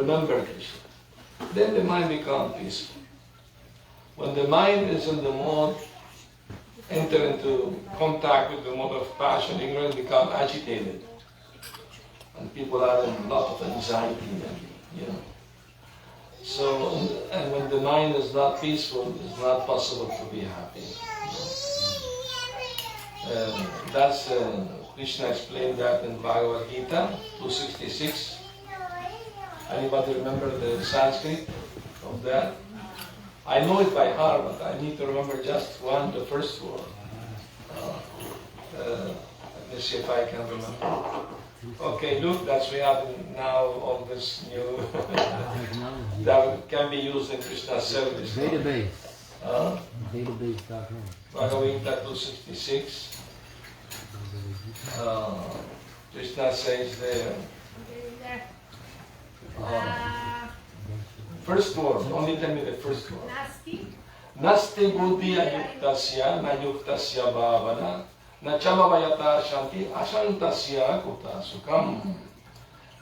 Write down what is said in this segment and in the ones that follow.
remember Krishna, then the mind becomes peaceful. When the mind is in the mode, enter into contact with the mode of passion, ignorance become agitated. And people are in a lot of anxiety, So, and when the mind is not peaceful, it's not possible to be happy. That's Krishna explained that in Bhagavad Gita 266. Anybody remember the Sanskrit of that? I know it by heart, but I need to remember just the first word. Let me see if I can remember. Okay, look, we have now all this new that can be used in Krishna's service. Database. Database.com. Bhagavad Gita 266. Krishna says there. First word, only tell me the first word. Nasti buddhi ayuktasya na yuktasya bhavana na chamavayata shanti ashantasya kuta sukham.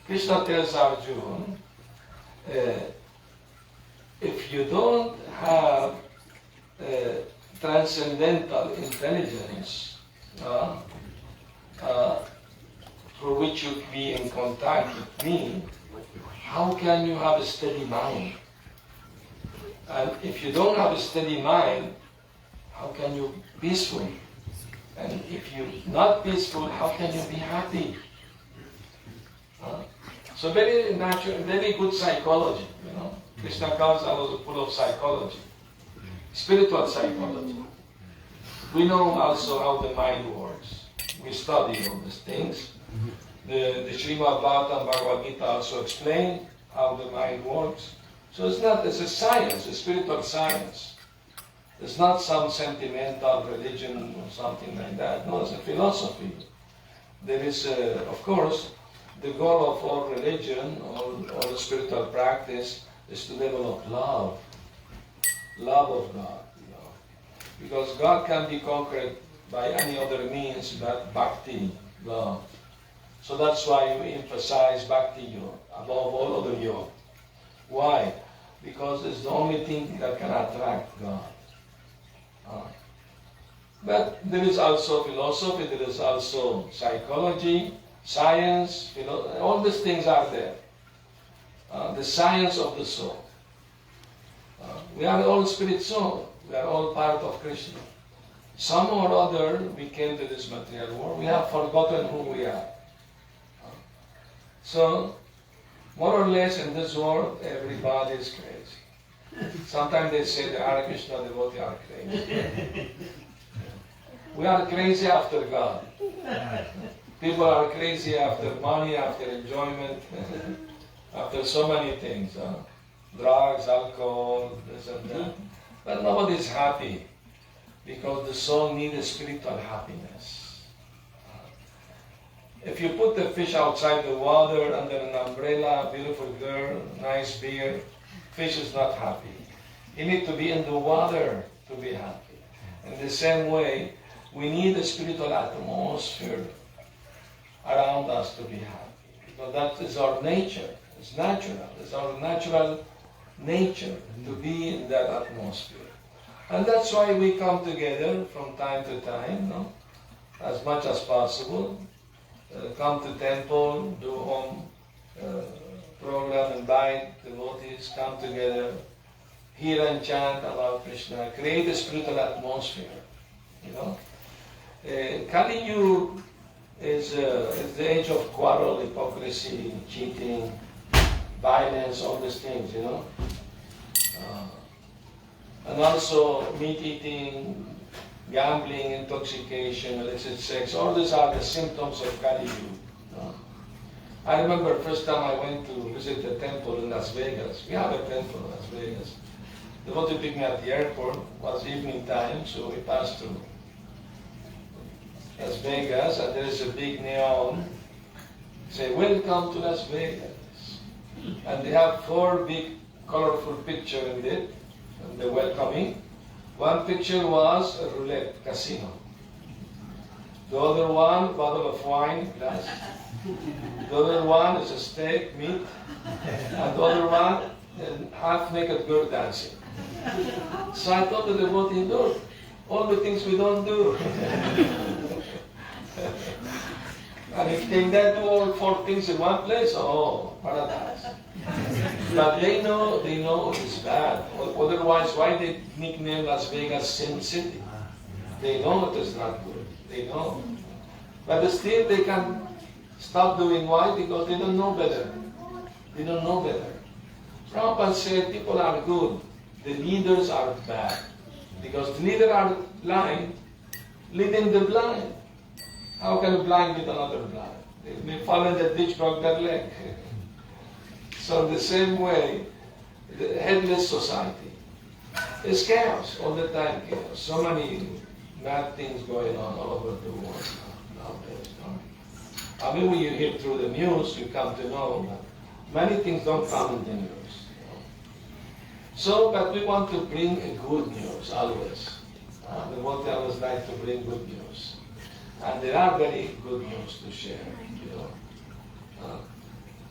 Krishna tells Arjuna, if you don't have transcendental intelligence through which you be in contact with me, how can you have a steady mind? And if you don't have a steady mind, how can you be peaceful? And if you're not peaceful, how can you be happy? So very natural, very good psychology, Krishna comes out full of psychology, spiritual psychology. We know also how the mind works. We study all these things. The Srimad Bhagavatam, Bhagavad Gita also explain how the mind works. So it's a science, a spiritual science. It's not some sentimental religion or something like that. No, it's a philosophy. There is, of course, the goal of all religion, all spiritual practice is to develop love of God. Because God can be conquered by any other means but bhakti, love. So that's why we emphasize bhakti yoga above all other yoga. Why? Because it's the only thing that can attract God. But there is also philosophy, there is also psychology, science, all these things are there. The science of the soul. We are all spirit soul. We are all part of Krishna. Some or other we came to this material world. We have forgotten who we are. So, more or less in this world, everybody is crazy. Sometimes they say the Hare Krishna devotees are crazy. We are crazy after God. People are crazy after money, after enjoyment, after so many things. Drugs, alcohol, this and that. But nobody is happy because the soul needs spiritual happiness. If you put the fish outside the water under an umbrella, beautiful girl, nice beer, fish is not happy. He needs to be in the water to be happy. In the same way, we need a spiritual atmosphere around us to be happy. Because that is our nature. It's natural. It's our natural nature to be in that atmosphere. And that's why we come together from time to time, as much as possible. Come to temple, do home program, invite devotees, come together, hear and chant about Krishna, create a spiritual atmosphere. Kali Yuga is the age of quarrel, hypocrisy, cheating, violence, all these things, and also meat eating, gambling, intoxication, illicit sex, all these are the symptoms of Kali Yuga. I remember first time I went to visit the temple in Las Vegas. We have a temple in Las Vegas. The devotee picked me at the airport. It was evening time, so we passed through Las Vegas, and there is a big neon. Say, welcome to Las Vegas. And they have 4 big colorful pictures in it, and they're welcoming. One picture was a roulette casino. The other one, bottle of wine, glass. The other one is a steak, meat. And the other one, a half-naked girl dancing. So I thought the devotee, look, all the things we don't do. And if they do all four things in one place, oh, paradise. But they know it's bad. Otherwise, why they nickname Las Vegas Sin City? They know it is not good. They know. But still they can stop doing why? Because they don't know better. They don't know better. Prabhupada said people are good. The leaders are bad. Because the leaders are blind, leading the blind. How can a blind lead another blind? They may fall in the ditch, broke their leg. So in the same way, the headless society is chaos, all the time chaos. So many bad things going on all over the world nowadays. I mean, when you hear through the news, you come to know that many things don't come in the news. So, but we want to bring good news always. We want to always like to bring good news. And there are very good news to share,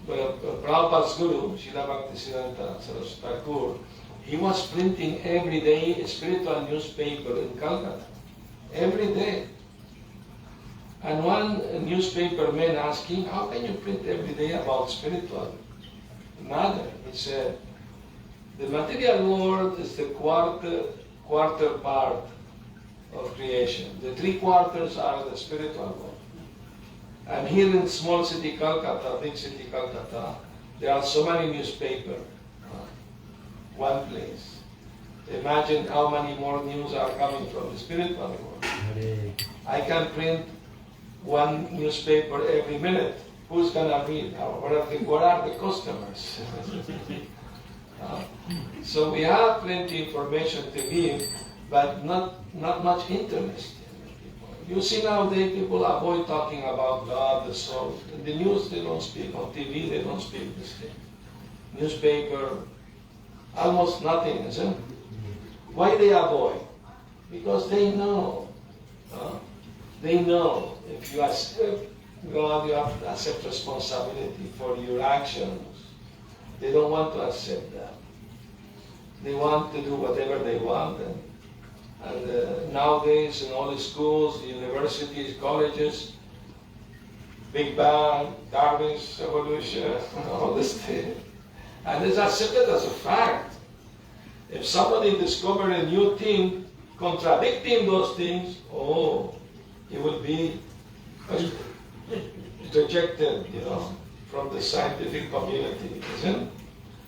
Prabhupada's guru, Srila Bhakti Sundar Goswami, he was printing every day a spiritual newspaper in Calcutta. Every day. And one newspaper man asked him, how can you print every day about spiritual matter? He said, the material world is the quarter part of creation. The 3/4 are the spiritual world. And here in small city Calcutta, big city Calcutta, there are so many newspapers. One place. Imagine how many more news are coming from the spiritual world. I can print one newspaper every minute. Who's gonna read? What are the customers? So we have plenty of information to give, but not much interest. You see nowadays people avoid talking about God, the soul. In the news they don't speak, on TV they don't speak this thing. Newspaper, almost nothing, isn't it? Why they avoid? Because they know. They know if you accept God, you have to accept responsibility for your actions. They don't want to accept that. They want to do whatever they want. And nowadays in all the schools, universities, colleges, Big Bang, Darwin's evolution, all this thing. And it's accepted as a fact. If somebody discovers a new thing contradicting those things, he will be rejected, from the scientific community, isn't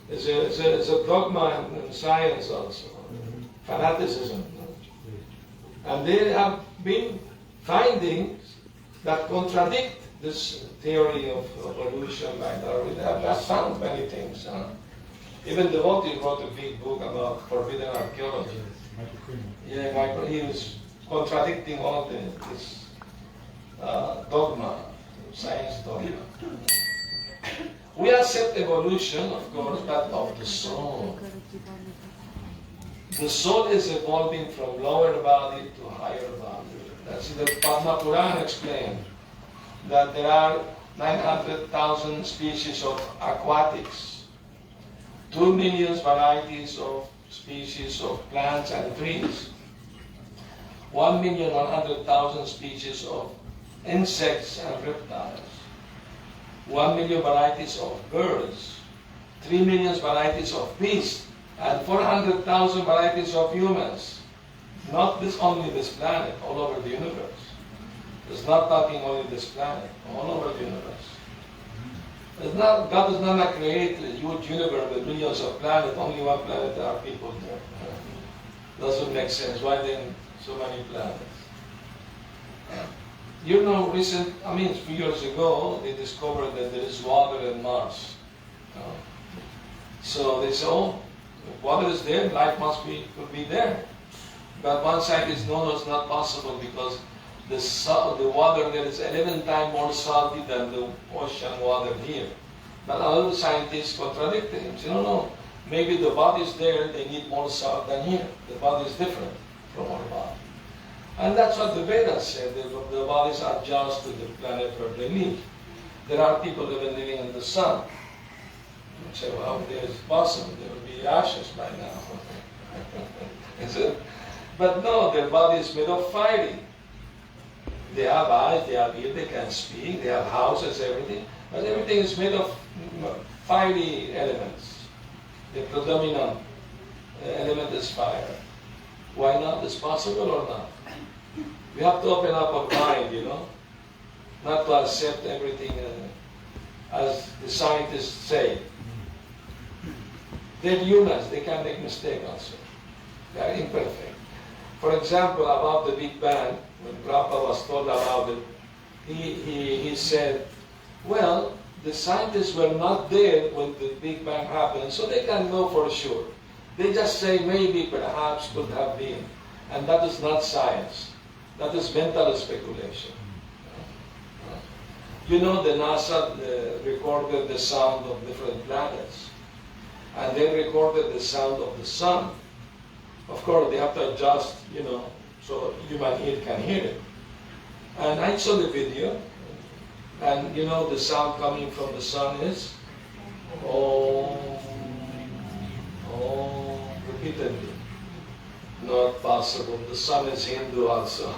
it? It's a dogma in science also, fanaticism. And there have been findings that contradict this theory of evolution by Darwin. They have found many things. Even Devotee wrote a big book about forbidden archaeology. Yeah, he was contradicting all this dogma, science dogma. We accept evolution, of course, but of the soul. The soul is evolving from lower body to higher body. That's the Padma Purana explained that there are 900,000 species of aquatics, 2 million varieties of species of plants and trees, 1,100,000 species of insects and reptiles, 1 million varieties of birds, 3 million varieties of beasts, and 400,000 varieties of humans. Not only this planet, all over the universe. It's not talking only this planet, all over the universe. God is not create a huge universe with millions of planets, only one planet there are people there. Doesn't make sense. Why then so many planets? A few years ago, they discovered that there is water in Mars. So they said, if water is there, life could be there. But one scientist knows it's not possible because the water there is 11 times more salty than the ocean water here. But other scientists contradicted him. Say, no, maybe the body is there, they need more salt than here. The body is different from our body. And that's what the Vedas said. The bodies are just to the planet where they live. There are people even living in the sun. You say, well, how is it possible? There will be ashes by now. Is it? But no, their body is made of fire. They have eyes, they have ears, they can speak, they have houses, everything. But everything is made of fiery elements. The predominant element is fire. Why not? Is possible or not? We have to open up our mind, not to accept everything as the scientists say. They're humans, they can make mistakes also. They are imperfect. For example, about the Big Bang, when Prabhupada was told about it, he said, well, the scientists were not there when the Big Bang happened, so they can know for sure. They just say maybe, perhaps, could have been. And that is not science. That is mental speculation. The NASA recorded the sound of different planets. And they recorded the sound of the sun. Of course, they have to adjust, so human ear can hear it. And I saw the video, and the sound coming from the sun is, repeatedly. Not possible. The sun is Hindu also.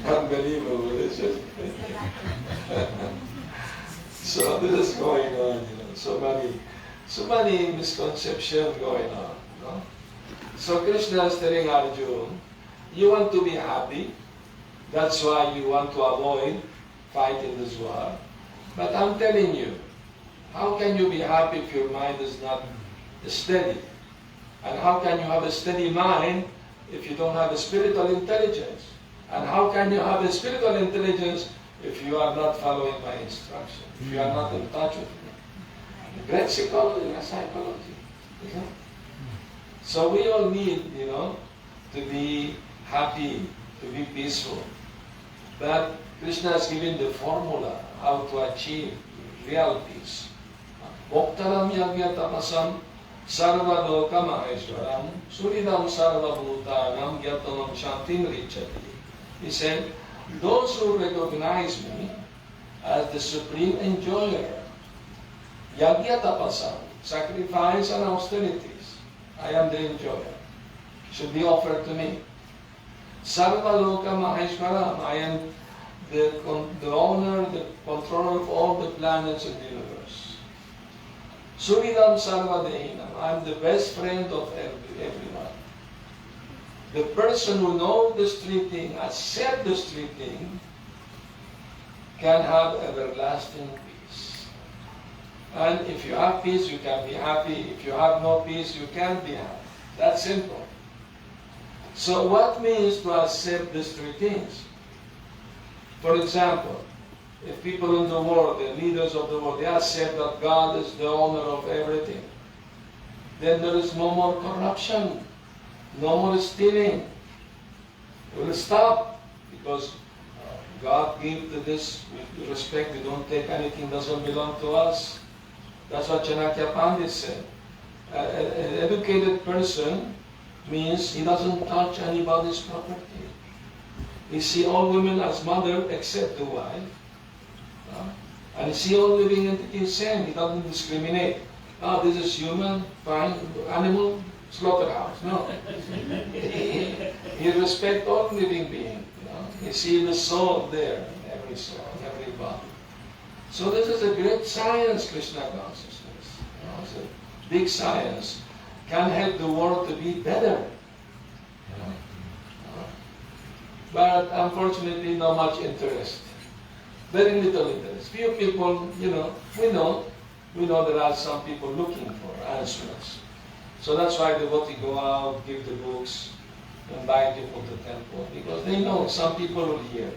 Unbelievable, isn't it? So this is going on, so many misconceptions going on. So Krishna is telling Arjuna, you want to be happy, that's why you want to avoid fighting this war. But I'm telling you, how can you be happy if your mind is not steady? And how can you have a steady mind if you don't have a spiritual intelligence? And how can you have a spiritual intelligence if you are not following my instruction, if you are not in touch with me? Great psychology. So we all need, to be happy, to be peaceful. But Krishna has given the formula how to achieve real peace. Bhoktaram yagya tapasam sarva loka maheshwaram suridam sarva bhutanam gyatamam shantim richati. He said, those who recognize me as the supreme enjoyer, yagya tapasam, sacrifice and austerities, I am the enjoyer, should be offered to me. Sarva loka maheshwaram, I am the owner, the controller of all the planets in the universe. Suridam sarva dehinam, I am the best friend of everyone. The person who knows this three things, accepts this three things, can have everlasting peace. And if you have peace, you can be happy. If you have no peace, you can't be happy. That's simple. So what means to accept these three things? For example, if people in the world, the leaders of the world, they accept that God is the owner of everything, then there is no more corruption. No more stealing. We will stop because God gave to this with respect. We don't take anything that doesn't belong to us. That's what Chanakya Pandit said. An educated person means he doesn't touch anybody's property. He sees all women as mother except the wife. And he sees all living entities same. He doesn't discriminate. This is human, fine, animal, slaughterhouse. No. He respects all living beings. He sees the soul there, every soul, every body. So this is a great science, Krishna consciousness. It's a big science. Can help the world to be better. But unfortunately, not much interest. Very little interest. Few people, we know there are some people looking for answers. So that's why the devotee go out, give the books, invite people to temple, because they know some people will hear,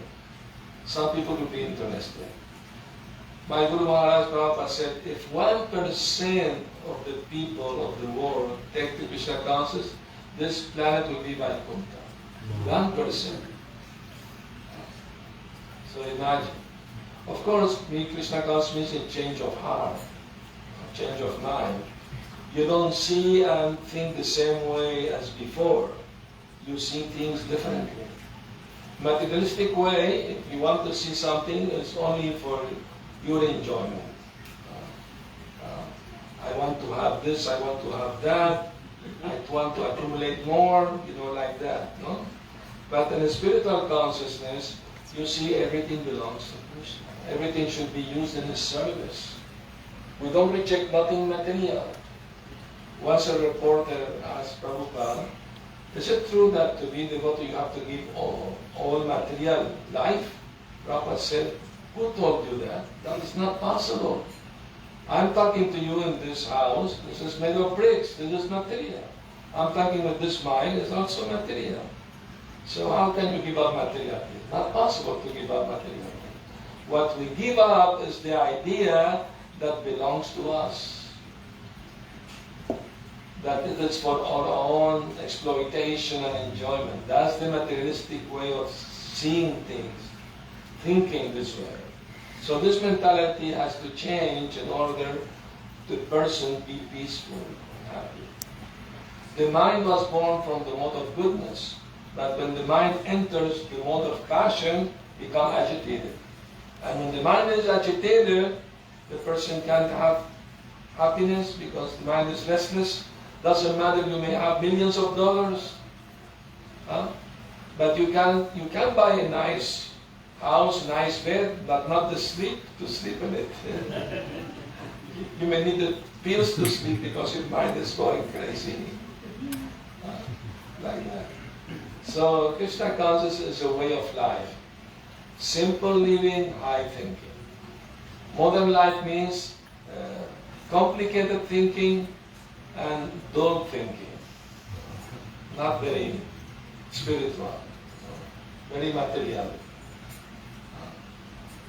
some people will be interested. My Guru Maharaj Prabhupada said, if 1% of the people of the world take to Krishna consciousness, this planet will be Vaikuntha. 1%. So imagine. Of course, Krishna consciousness means a change of heart, a change of mind. You don't see and think the same way as before. You see things differently. Materialistic way, if you want to see something, it's only for your enjoyment. I want to have this, I want to have that, I want to accumulate more, like that. No? But in a spiritual consciousness, you see everything belongs to Krishna. Everything should be used in His service. We don't reject nothing material. Once a reporter asked Prabhupada, is it true that to be devotee you have to give all material life? Prabhupada said, who told you that? That is not possible. I'm talking to you in this house, this is made of bricks, this is material. I'm talking with this mind, it's also material. So how can you give up material? It's not possible to give up material. What we give up is the idea that belongs to us. That it is for our own exploitation and enjoyment. That's the materialistic way of seeing things, thinking this way. So this mentality has to change in order the person be peaceful and happy. The mind was born from the mode of goodness, but when the mind enters the mode of passion, becomes agitated. And when the mind is agitated, the person can't have happiness because the mind is restless. Doesn't matter, you may have millions of dollars, but you can buy a nice house, nice bed, but not to sleep in it. You may need the pills to sleep because your mind is going crazy. Like that. So Krishna consciousness is a way of life. Simple living, high thinking. Modern life means complicated thinking and dull thinking. Not very spiritual, very material.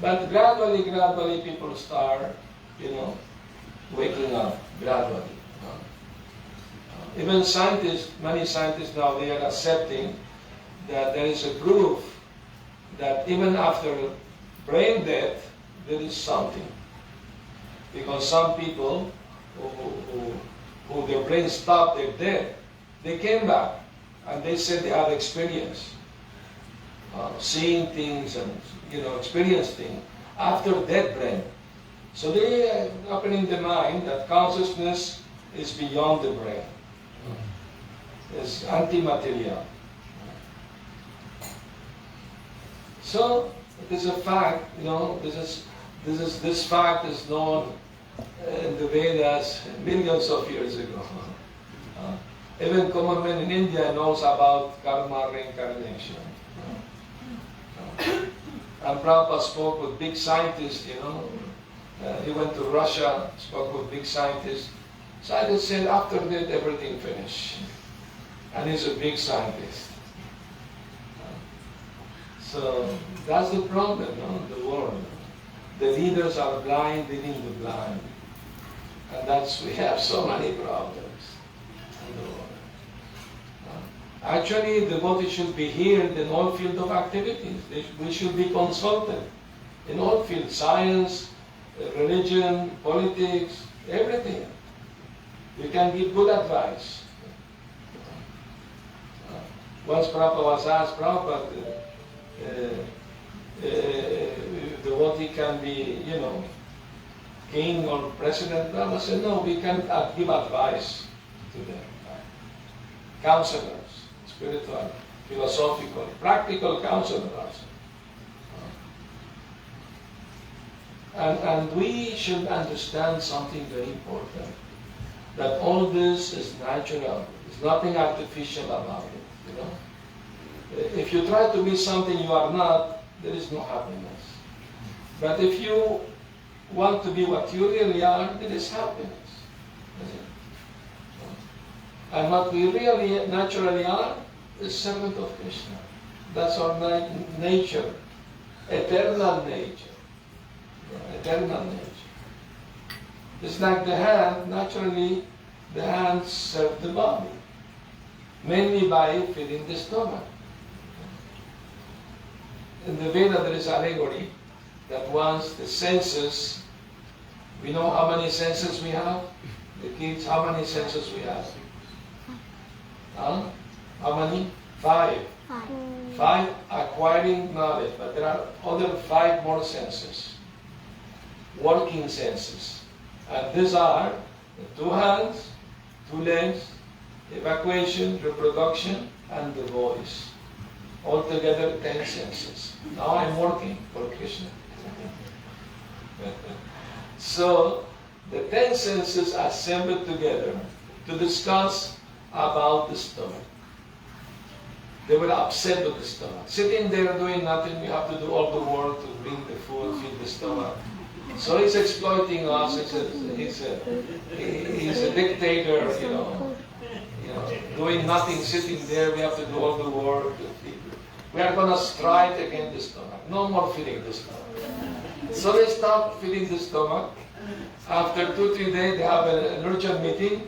But gradually people start, waking up gradually. Even scientists, many scientists now, they are accepting that there is a proof that even after brain death, there is something. Because some people who their brain stopped, they're dead, they came back and they said they have experience, seeing things and experience things after dead brain. So they are opening the mind that consciousness is beyond the brain. It's anti-material. So it is a fact, this fact is known in the Vedas millions of years ago. Even common man in India knows about karma, reincarnation. And Prabhupada spoke with big scientists, he went to Russia, spoke with big scientists. Scientists said after that everything finished. And he's a big scientist. So that's the problem, the world. The leaders are blind, leading the blind. And we have so many problems in the world. Actually, devotees should be heard in all fields of activities. We should be consulted in all fields, science, religion, politics, everything. We can give good advice. Once Prabhupada was asked, Prabhupada, devotee can be, king or president. Prabhupada said, no, we can give advice to them. Counselors, spiritual, philosophical, practical counselors. And we should understand something very important, that all this is natural. There's nothing artificial about it. If you try to be something you are not, there is no happiness. But if you want to be what you really are, there is happiness. And what we really naturally are is servant of Krishna. That's our nature, eternal nature. Eternal nature. It's like the hand, naturally the hands serve the body, mainly by feeding the stomach. In the Veda there is allegory that once the senses, we know how many senses we have? The kids, how many senses we have? Huh? How many? 5. 5 acquiring knowledge, but there are other 5 more senses. Working senses. And these are the 2 hands, 2 legs, evacuation, reproduction, and the voice. Altogether 10 senses. Now I'm working for Krishna. So the 10 senses are assembled together to discuss about the stomach. They were upset with the stomach. Sitting there doing nothing, we have to do all the work to bring the food, feed the stomach. So he's exploiting us. He's a dictator, doing nothing, sitting there. We have to do all the work. We are going to strike against the stomach. No more feeding the stomach. So they stop feeding the stomach. After 2-3 days, they have an urgent meeting.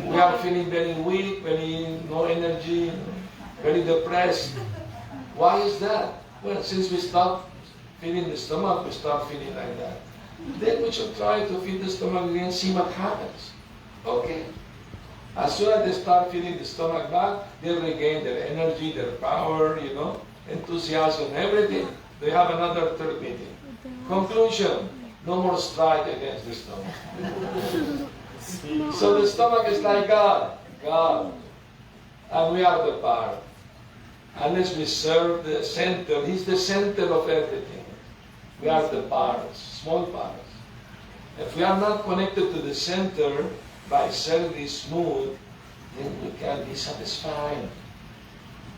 We are feeling very weak, very no energy, very depressed. Why is that? Well, since we stopped feeding the stomach, we start feeling like that. Then we should try to feed the stomach again, see what happens. Okay. As soon as they start feeding the stomach back, they regain their energy, their power, enthusiasm, everything. They have another third meeting. Conclusion, no more strike against the stomach. So the stomach is like God. And we are the part. Unless we serve the center, He's the center of everything. We are the parts, small parts. If we are not connected to the center by service mood, then we can be satisfied.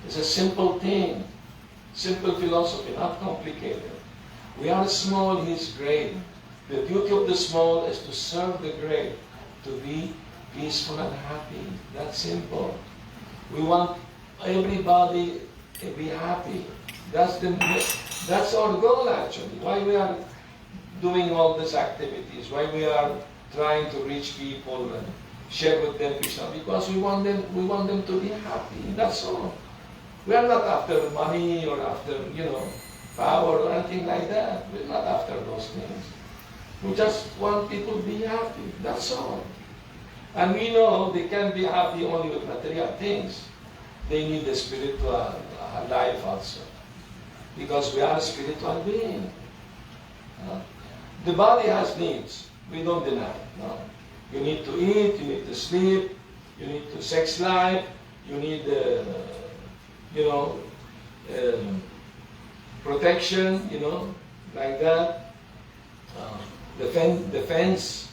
It's a simple thing, simple philosophy, not complicated. We are small, He's great. The beauty of the small is to serve the great, to be peaceful and happy. That's simple. We want everybody to be happy. That's our goal actually. Why we are doing all these activities, why we are trying to reach people and share with them Krishna, because we want them to be happy. That's all. We are not after money or after, power or anything like that. We're not after those things. We just want people to be happy. That's all. And we know they can't be happy only with material things. They need a spiritual life also. Because we are a spiritual being. The body has needs. We don't deny. No? You need to eat, you need to sleep, you need to sex life, you need, protection, like that. Defense,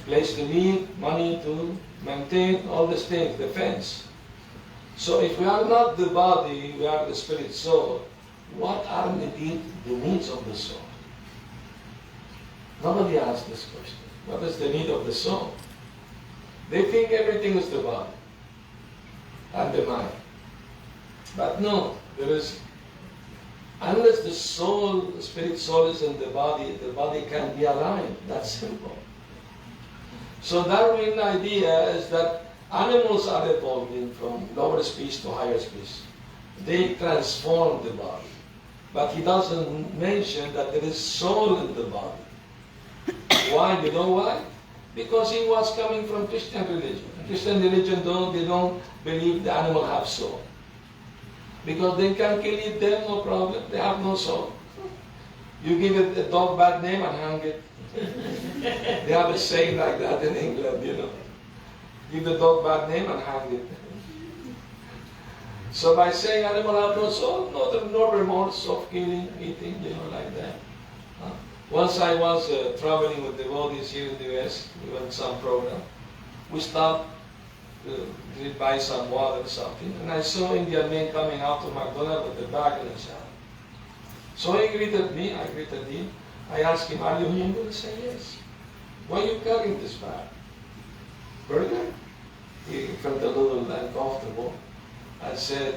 place to live, money to maintain, all these things, defense. So if we are not the body, we are the spirit soul, what are the needs of the soul? Nobody asks this question. What is the need of the soul? They think everything is the body and the mind. But no, unless the soul, the spirit soul is in the body can't be alive. That's simple. So Darwin idea is that animals are evolving from lower species to higher species. They transform the body. But he doesn't mention that there is soul in the body. Why? You know why? Because he was coming from Christian religion. Christian religion, they don't believe the animal have soul. Because they can kill it, them, no problem. They have no soul. You give it a dog bad name and hang it. They have a saying like that in England, Give the dog bad name and hang it. So by saying animal have no soul, no remorse of killing, eating, like that. Once I was traveling with devotees here in the US, we went some program. We stopped to buy some water or something, and I saw Indian man coming out to McDonald's with a bag in his hand. So he greeted me, I greeted him. I asked him, "Are you Hindu?" He said, "Yes." "Why are you carrying this bag?" "Burger?" He felt a little uncomfortable. I said,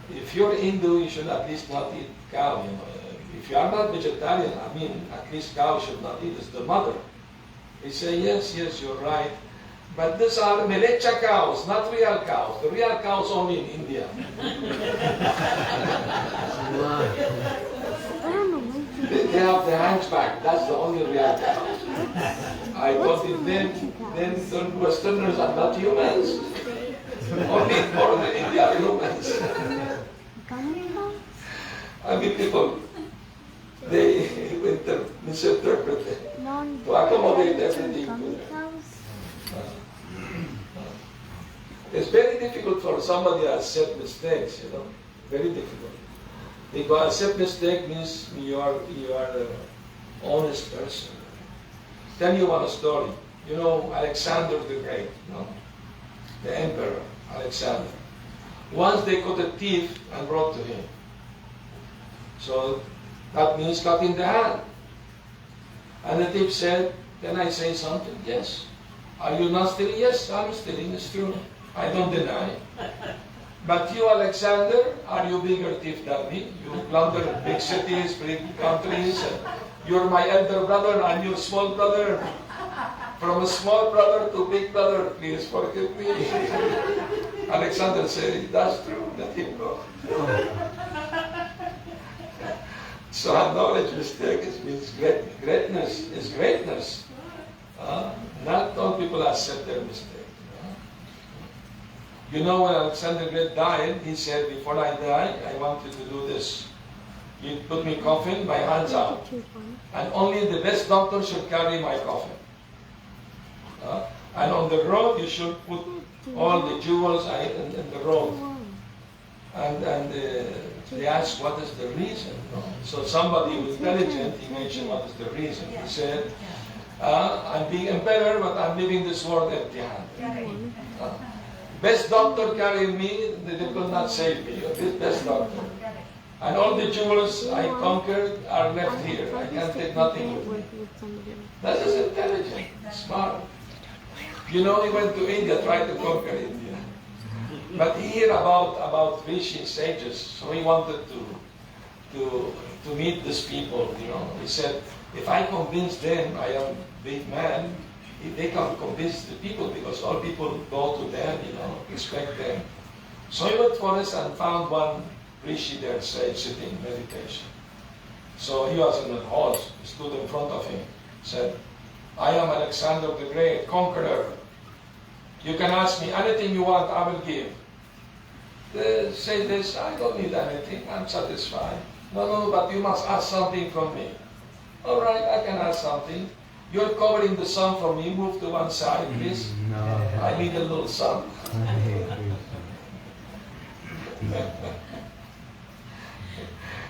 "If you're Hindu, you should at least not eat cow, If you are not vegetarian, at least cow should not eat. It's the mother." He said, yes, you're right. But these are melecha cows, not real cows. The real cows only in India. They have the hunchback. That's the only real cow. I thought it then the Westerners are not humans. Only foreign India are humans. I mean, people, they misinterpret it to accommodate everything to them. It's very difficult for somebody to accept mistakes, very difficult. Because accept mistake means you are an honest person. Tell you one story. Alexander the Great, the emperor, Alexander. Once they caught a thief and brought to him. So that means cut in the hand. And the thief said, "Can I say something?" "Yes." "Are you not stealing?" "Yes, I'm stealing, it's true. I don't deny." "But you, Alexander, are you bigger thief than me? You plunder big cities, big countries. You're my elder brother, I'm your small brother. From a small brother to big brother, please forgive me." Alexander said, "That's true, let him go." So acknowledge mistake means greatness is greatness. Not all people accept their mistake. When Alexander the Great died, he said, "Before I die, I want you to do this. You put me coffin, my hands out. And only the best doctor should carry my coffin. And on the road, you should put all the jewels in the road." And they asked, "What is the reason?" So somebody who is intelligent, he mentioned what is the reason. He said, "I'm being emperor, but I'm leaving this world empty-handed. Best doctor carrying me, they will not save me. This best doctor. And all the jewels I conquered are left here. I can't take nothing with me." That is intelligent, smart. He went to India, tried to conquer India. But he heard about rishi sages, so he wanted to meet these people. He said, "If I convince them I am a big man, they can convince the people, because all people go to them, respect them." So he went forest and found one rishi there, sitting meditation. So he was in a horse, he stood in front of him, said, "I am Alexander the Great, conqueror. You can ask me anything you want, I will give." They say this, "I don't need anything, I'm satisfied." No, but you must ask something from me." "All right, I can ask something. You're covering the sun for me, move to one side, please. No. I need a little sun."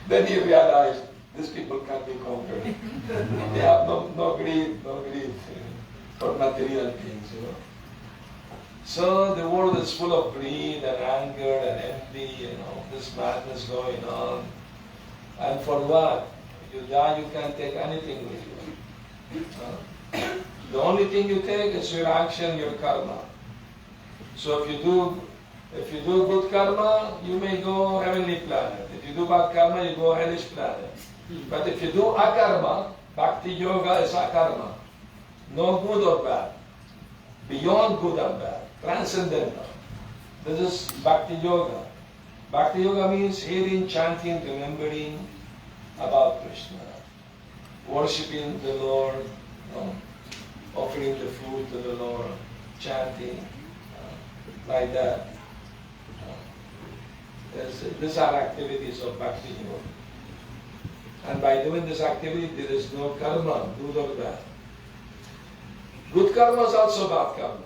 Then he realized these people can't be conquered. They have no greed for material things, So the world is full of greed and anger and envy, this madness going on. And for what? You die, you can't take anything with you. The only thing you take is your action, your karma. So if you do good karma, you may go heavenly planet. If you do bad karma, you go hellish planet. But if you do akarma, bhakti yoga is akarma. No good or bad. Beyond good and bad. Transcendental. This is bhakti yoga. Bhakti yoga means hearing, chanting, remembering about Krishna. Worshipping the Lord, offering the food to the Lord, chanting, like that. These are activities of bhakti yoga. And by doing this activity, there is no karma, good or bad. Good karma is also bad karma.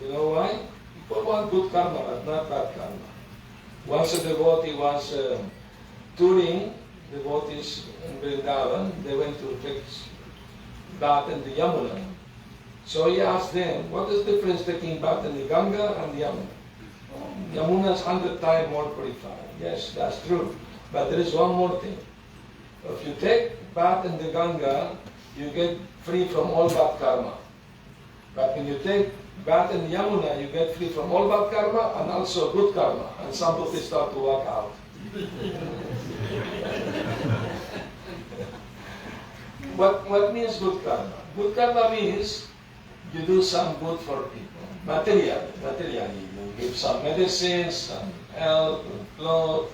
You know why? People want good karma, but not bad karma. Once a devotee was touring devotees in Vrindavan, they went to take bath in the Yamuna. So he asked them, what is the difference taking bath in the Ganga and the Yamuna? Yamuna is 100 times more purified. Yes, that's true. But there is one more thing. If you take bath in the Ganga, you get free from all bad karma. But when you take bath in the Yamuna, you get free from all bad karma and also good karma. And some people start to walk out. What means good karma? Good karma means you do some good for people. Materially. You give some medicine, some help, clothes,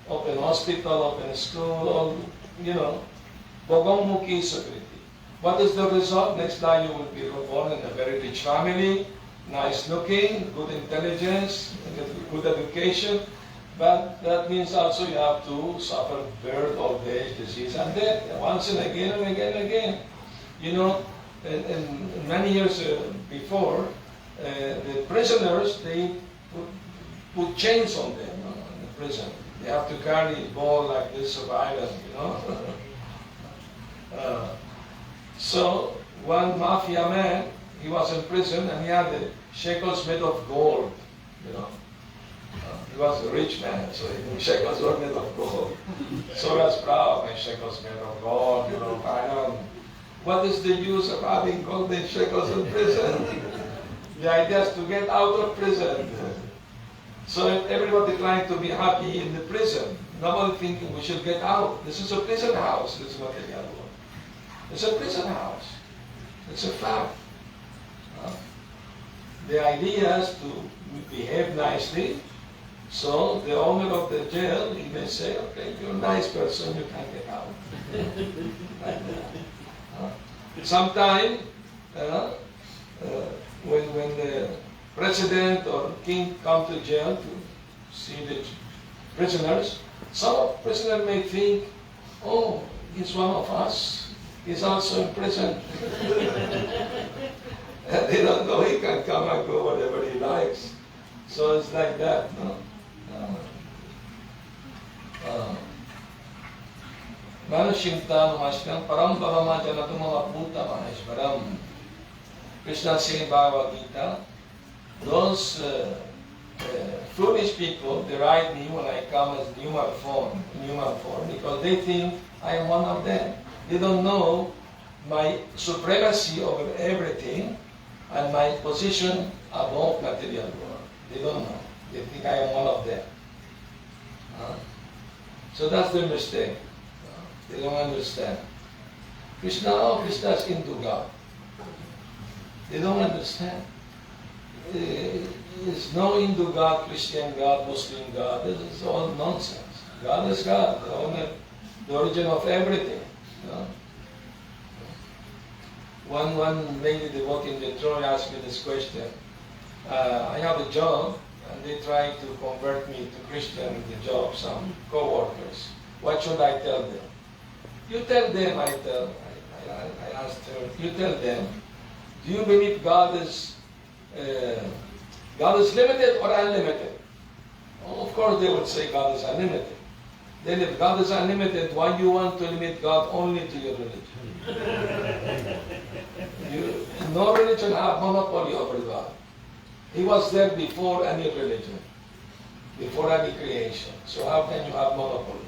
open hospital, open school, all, Bogong Mukhi Sakriti. What is the result? Next time you will be born in a very rich family, nice looking, good intelligence, good education. But that means also you have to suffer birth, old age, disease, and death once and again and again and again. You know, and many years before, the prisoners, they put chains on them in the prison. They have to carry a ball like this of iron, you know. So one mafia man, he was in prison and he had the shekels made of gold, you know. He was a rich man, so his shekels were made of gold. So he was proud, my shekels made of gold, you know, iron. What is the use of having golden shekels in prison? The idea is to get out of prison. So if everybody trying to be happy in the prison, nobody thinking we should get out. This is a prison house, this is what they are. It's a prison house. It's a fact. The idea is to behave nicely, so the owner of the jail, he may say, okay, you're a nice person, you can get out. Like that. Sometime, when the president or king come to jail to see the prisoners, some prisoner may think, oh, he's one of us. He's also in prison. And they don't know he can come and go whatever he likes. So it's like that. No? Manushimta Namashkam Param Bhavama Janatumala Bhuta Maheshwaram. Krishna says in Bhagavad Gita, those foolish people deride me when I come as human form, because they think I am one of them. They don't know my supremacy over everything and my position above material world. They don't know. They think I am one of them. So that's their mistake. They don't understand. Krishna is into God. They don't understand. There's no Hindu God, Christian God, Muslim God. This is all nonsense. God is God, the origin of everything. You know? One lady devotee in Detroit asked me this question. I have a job, and they try to convert me to Christian in the job, some co-workers. What should I tell them? You tell them, I asked her, you tell them, do you believe God is limited or unlimited? Well, of course they would say God is unlimited. Then if God is unlimited, why do you want to limit God only to your religion? No religion has monopoly over God. He was there before any religion, before any creation. So how can you have monopoly?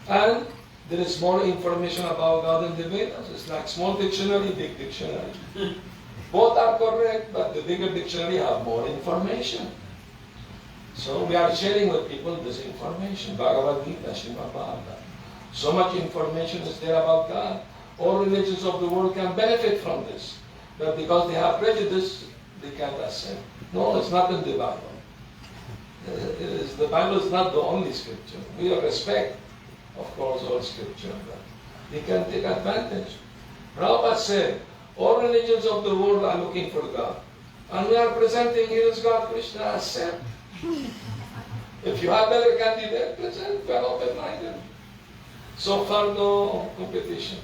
And there is more information about God in the Vedas. It's like small dictionary, big dictionary. Both are correct, but the bigger dictionary have more information. So we are sharing with people this information. Bhagavad Gita, Srimad Bhagavatam. So much information is there about God. All religions of the world can benefit from this. But because they have prejudice, they can't accept. No, it's not in the Bible. The Bible is not the only scripture. We respect, of course, all scripture, but they can take advantage. Prabhupada said, all religions of the world are looking for God. And we are presenting here is God, Krishna, accept. If you have better candidate, present, we are open-minded. So far, no competition.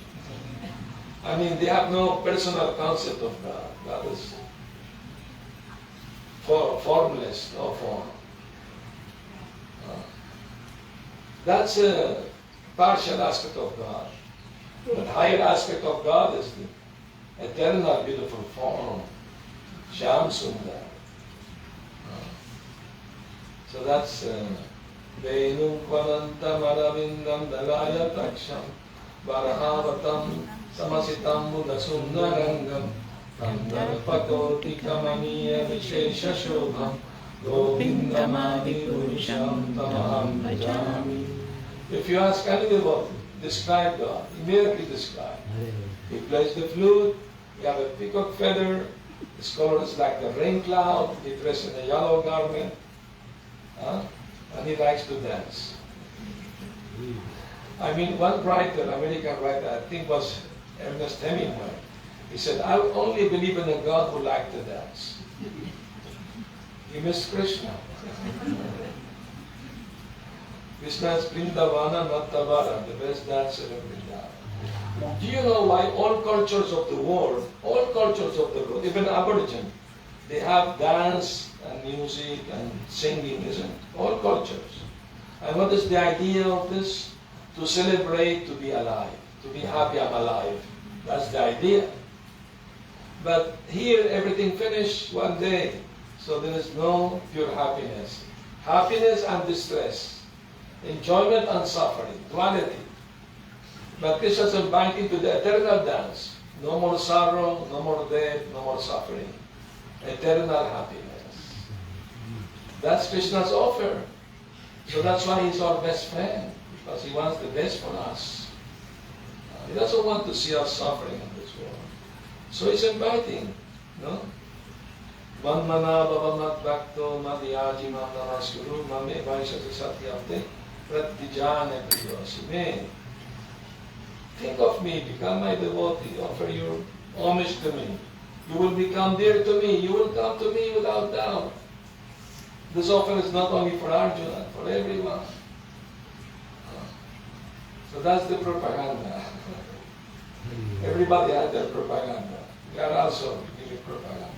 I mean, they have no personal concept of God. God is formless, no form. That's a partial aspect of God. The higher aspect of God is the eternal, beautiful form, Shyam Sundar. So that's Venum Kvanantam Aravindam Dalaya Taksham Varahavatam Samasitam Buddha Sundarangam Tandarpatoti Kamaniya Vishesha Shobham Govindamadi Purusham Tamaham Bhajami. If you ask any devotee, describe God, immediately describe. He plays the flute, he has a peacock feather, his color is like the rain cloud, he dressed in a yellow garment, and he likes to dance. I mean, one writer, American writer, I think was Ernest Hemingway. He said, I only believe in a God who liked to dance. He missed Krishna. Krishna is Vrindavana, not Tavara, the best dancer in Vrindavan. Do you know why all cultures of the world, even Aborigine, they have dance and music and singing, isn't it? All cultures. And what is the idea of this? To celebrate, to be alive, to be happy I'm alive. That's the idea. But here, everything finished one day. So there is no pure happiness. Happiness and distress. Enjoyment and suffering. Duality. But Krishna is inviting to the eternal dance. No more sorrow, no more death, no more suffering. Eternal happiness. That's Krishna's offer. So that's why he's our best friend. Because he wants the best for us. He doesn't want to see us suffering in this world. So he's inviting, no? Manmana bhavamat bhakto madhyaji mananaskuru mame vaishati satyapte pratijane priyosime. Think of me, become my devotee, offer your homage to me. You will become dear to me, you will come to me without doubt. This offer is not only for Arjuna, for everyone. So that's the propaganda. Everybody has their propaganda. We are also giving propaganda.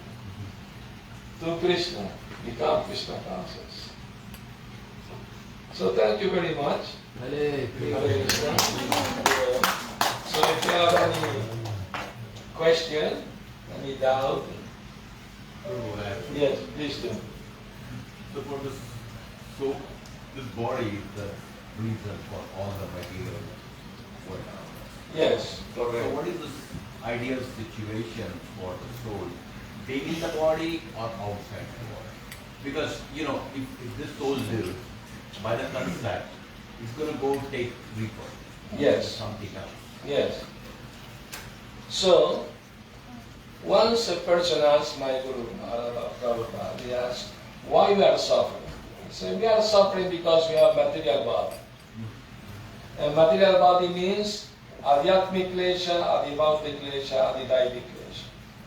To Krishna, become Krishna conscious. So thank you very much. Hare Krishna. So if you have any question, any doubt, yes, please do. So for this, this body is the reason for all the material world. Yes, So correct. what is this ideal situation for the soul? Within the body or outside the body? Because, if this soul lives, by the concept, it's going to go take rebirth. Yes. Something else. Yes. So, once a person asked my Guru, Maharaj Prabhupada, he asked, why we are suffering? He said, we are suffering because we have material body. And material body means adhyatmic klesha, adhibhautik klesha, adhidaivic klesha.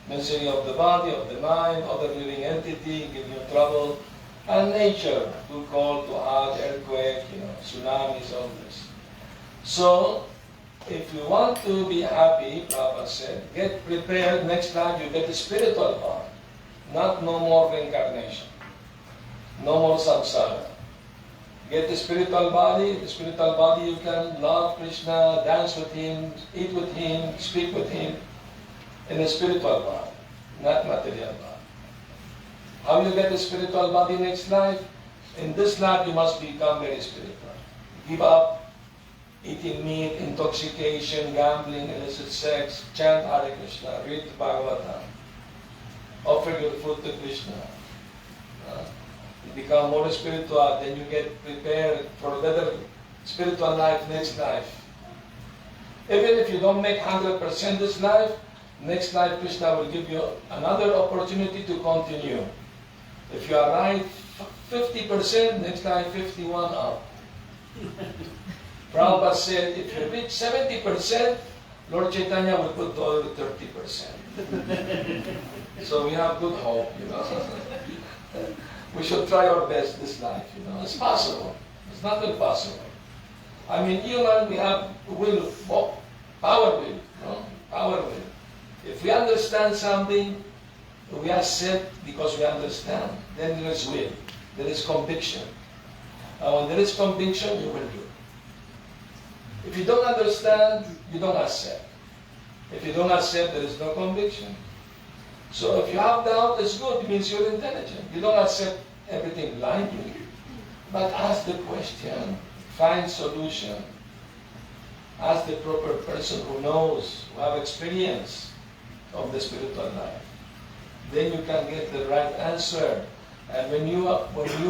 Misery of the body, of the mind, other living entity, give you trouble. And nature, too cold, too hot, earthquake, tsunamis, all this. So, if you want to be happy, Prabhupada said, get prepared next time you get a spiritual body. Not no more reincarnation. No more samsara. Get the spiritual body you can love Krishna, dance with him, eat with him, speak with him in a spiritual body, not material body. How you get the spiritual body next life? In this life you must become very spiritual. Give up eating meat, intoxication, gambling, illicit sex, chant Hare Krishna, read the Bhagavatam, offer your food to Krishna. You become more spiritual, then you get prepared for a better spiritual life next life. Even if you don't make 100% this life, next life Krishna will give you another opportunity to continue. If you are right 50%, next life 51 up. Prabhupada said, if you reach 70%, Lord Chaitanya will put the other 30%. So we have good hope, We should try our best this life, It's possible. It's not impossible. I mean, human, we have will, power will, Power will. If we understand something, we accept because we understand. Then there is will. There is conviction. And when there is conviction, you will do. If you don't understand, you don't accept. If you don't accept, there is no conviction. So if you have doubt, it's good. It means you're intelligent. You don't accept everything blindly. But ask the question. Find solution. Ask the proper person who knows, who have experience of the spiritual life. Then you can get the right answer. And when you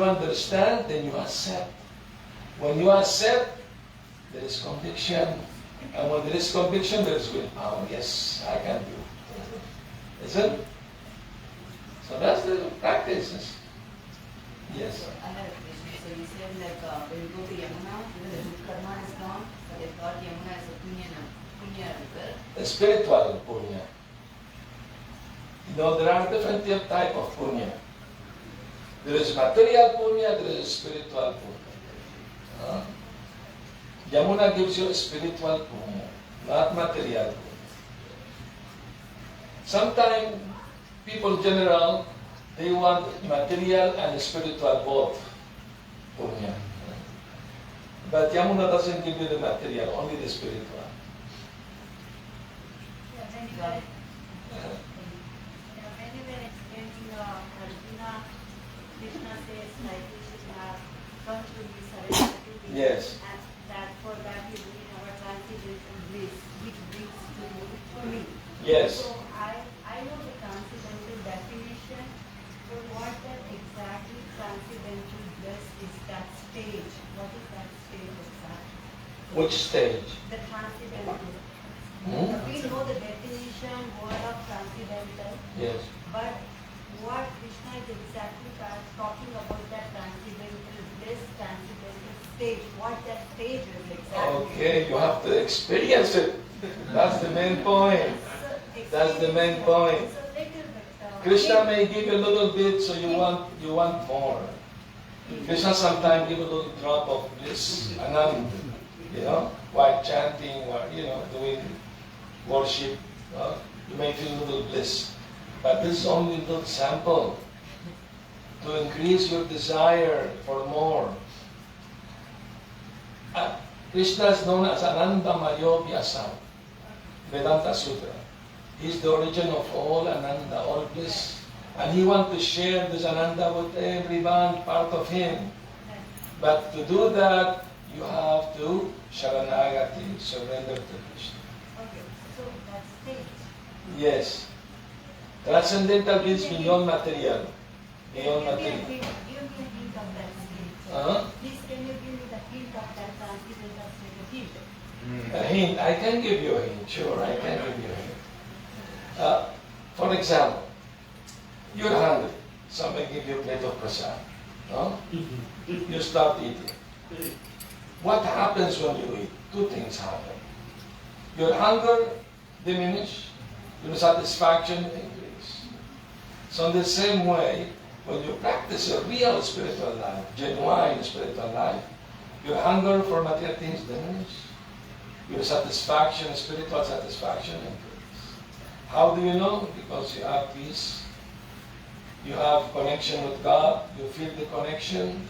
understand, then you accept. When you accept, there is conviction. And when there is conviction, there is willpower. Yes, I can do. Isn't it? So that's the practices. Yes. I have a question. So you said when you go to Yamuna, even the good karma is gone, but if Lord Yamuna is a punya river. A spiritual punya. You know, there are different type of punya. There is material punya, there is spiritual punya. Yamuna gives you a spiritual punya, not material punya. Sometimes people in general, they want material and spiritual both punya. But Yamuna doesn't give you the material, only the spiritual. When you were explaining Arjuna, Krishna says like we should have come to be surrendered to him. Yes. And that for that you bring our transcendental bliss, which brings to me. Yes. So I know the transcendental definition, but what that exactly transcendental bliss is, that stage. What is that stage exactly? Which stage? The transcendental. Hmm? We know the definition, word of transcendental. Yes. But what Krishna is exactly talking about, that transcendental bliss, transcendental stage, what that stage is exactly. Okay, you have to experience it. That's the main point. That's the main point. It's a little bit. Krishna may give you a little bit, so you want more. Krishna sometimes give a little drop of bliss, anand, while chanting, while doing worship. You may feel a little bliss. But this is only a little sample to increase your desire for more. Krishna is known as Ananda Mayo Vyasa, Vedanta Sutra. He's the origin of all Ananda, all bliss. And he wants to share this Ananda with everyone, part of him. But to do that, you have to Sharanagati, surrender to Krishna. Okay, so that stage. Yes. Transcendental means beyond material. Beyond Give me material. a hint of that stage. Uh-huh. Please can you give me the hint of that transcendental stage? A hint. A hint. I can give you a hint. Sure, I can give you a hint. For example, you're hungry. Somebody give you a plate of prasad. No? You start eating. What happens when you eat? Two things happen. Your hunger diminish. Your satisfaction increase. So in the same way, when you practice a real spiritual life, genuine spiritual life, your hunger for material things diminish. Your satisfaction, spiritual satisfaction increase. How do you know? Because you have peace. You have connection with God. You feel the connection.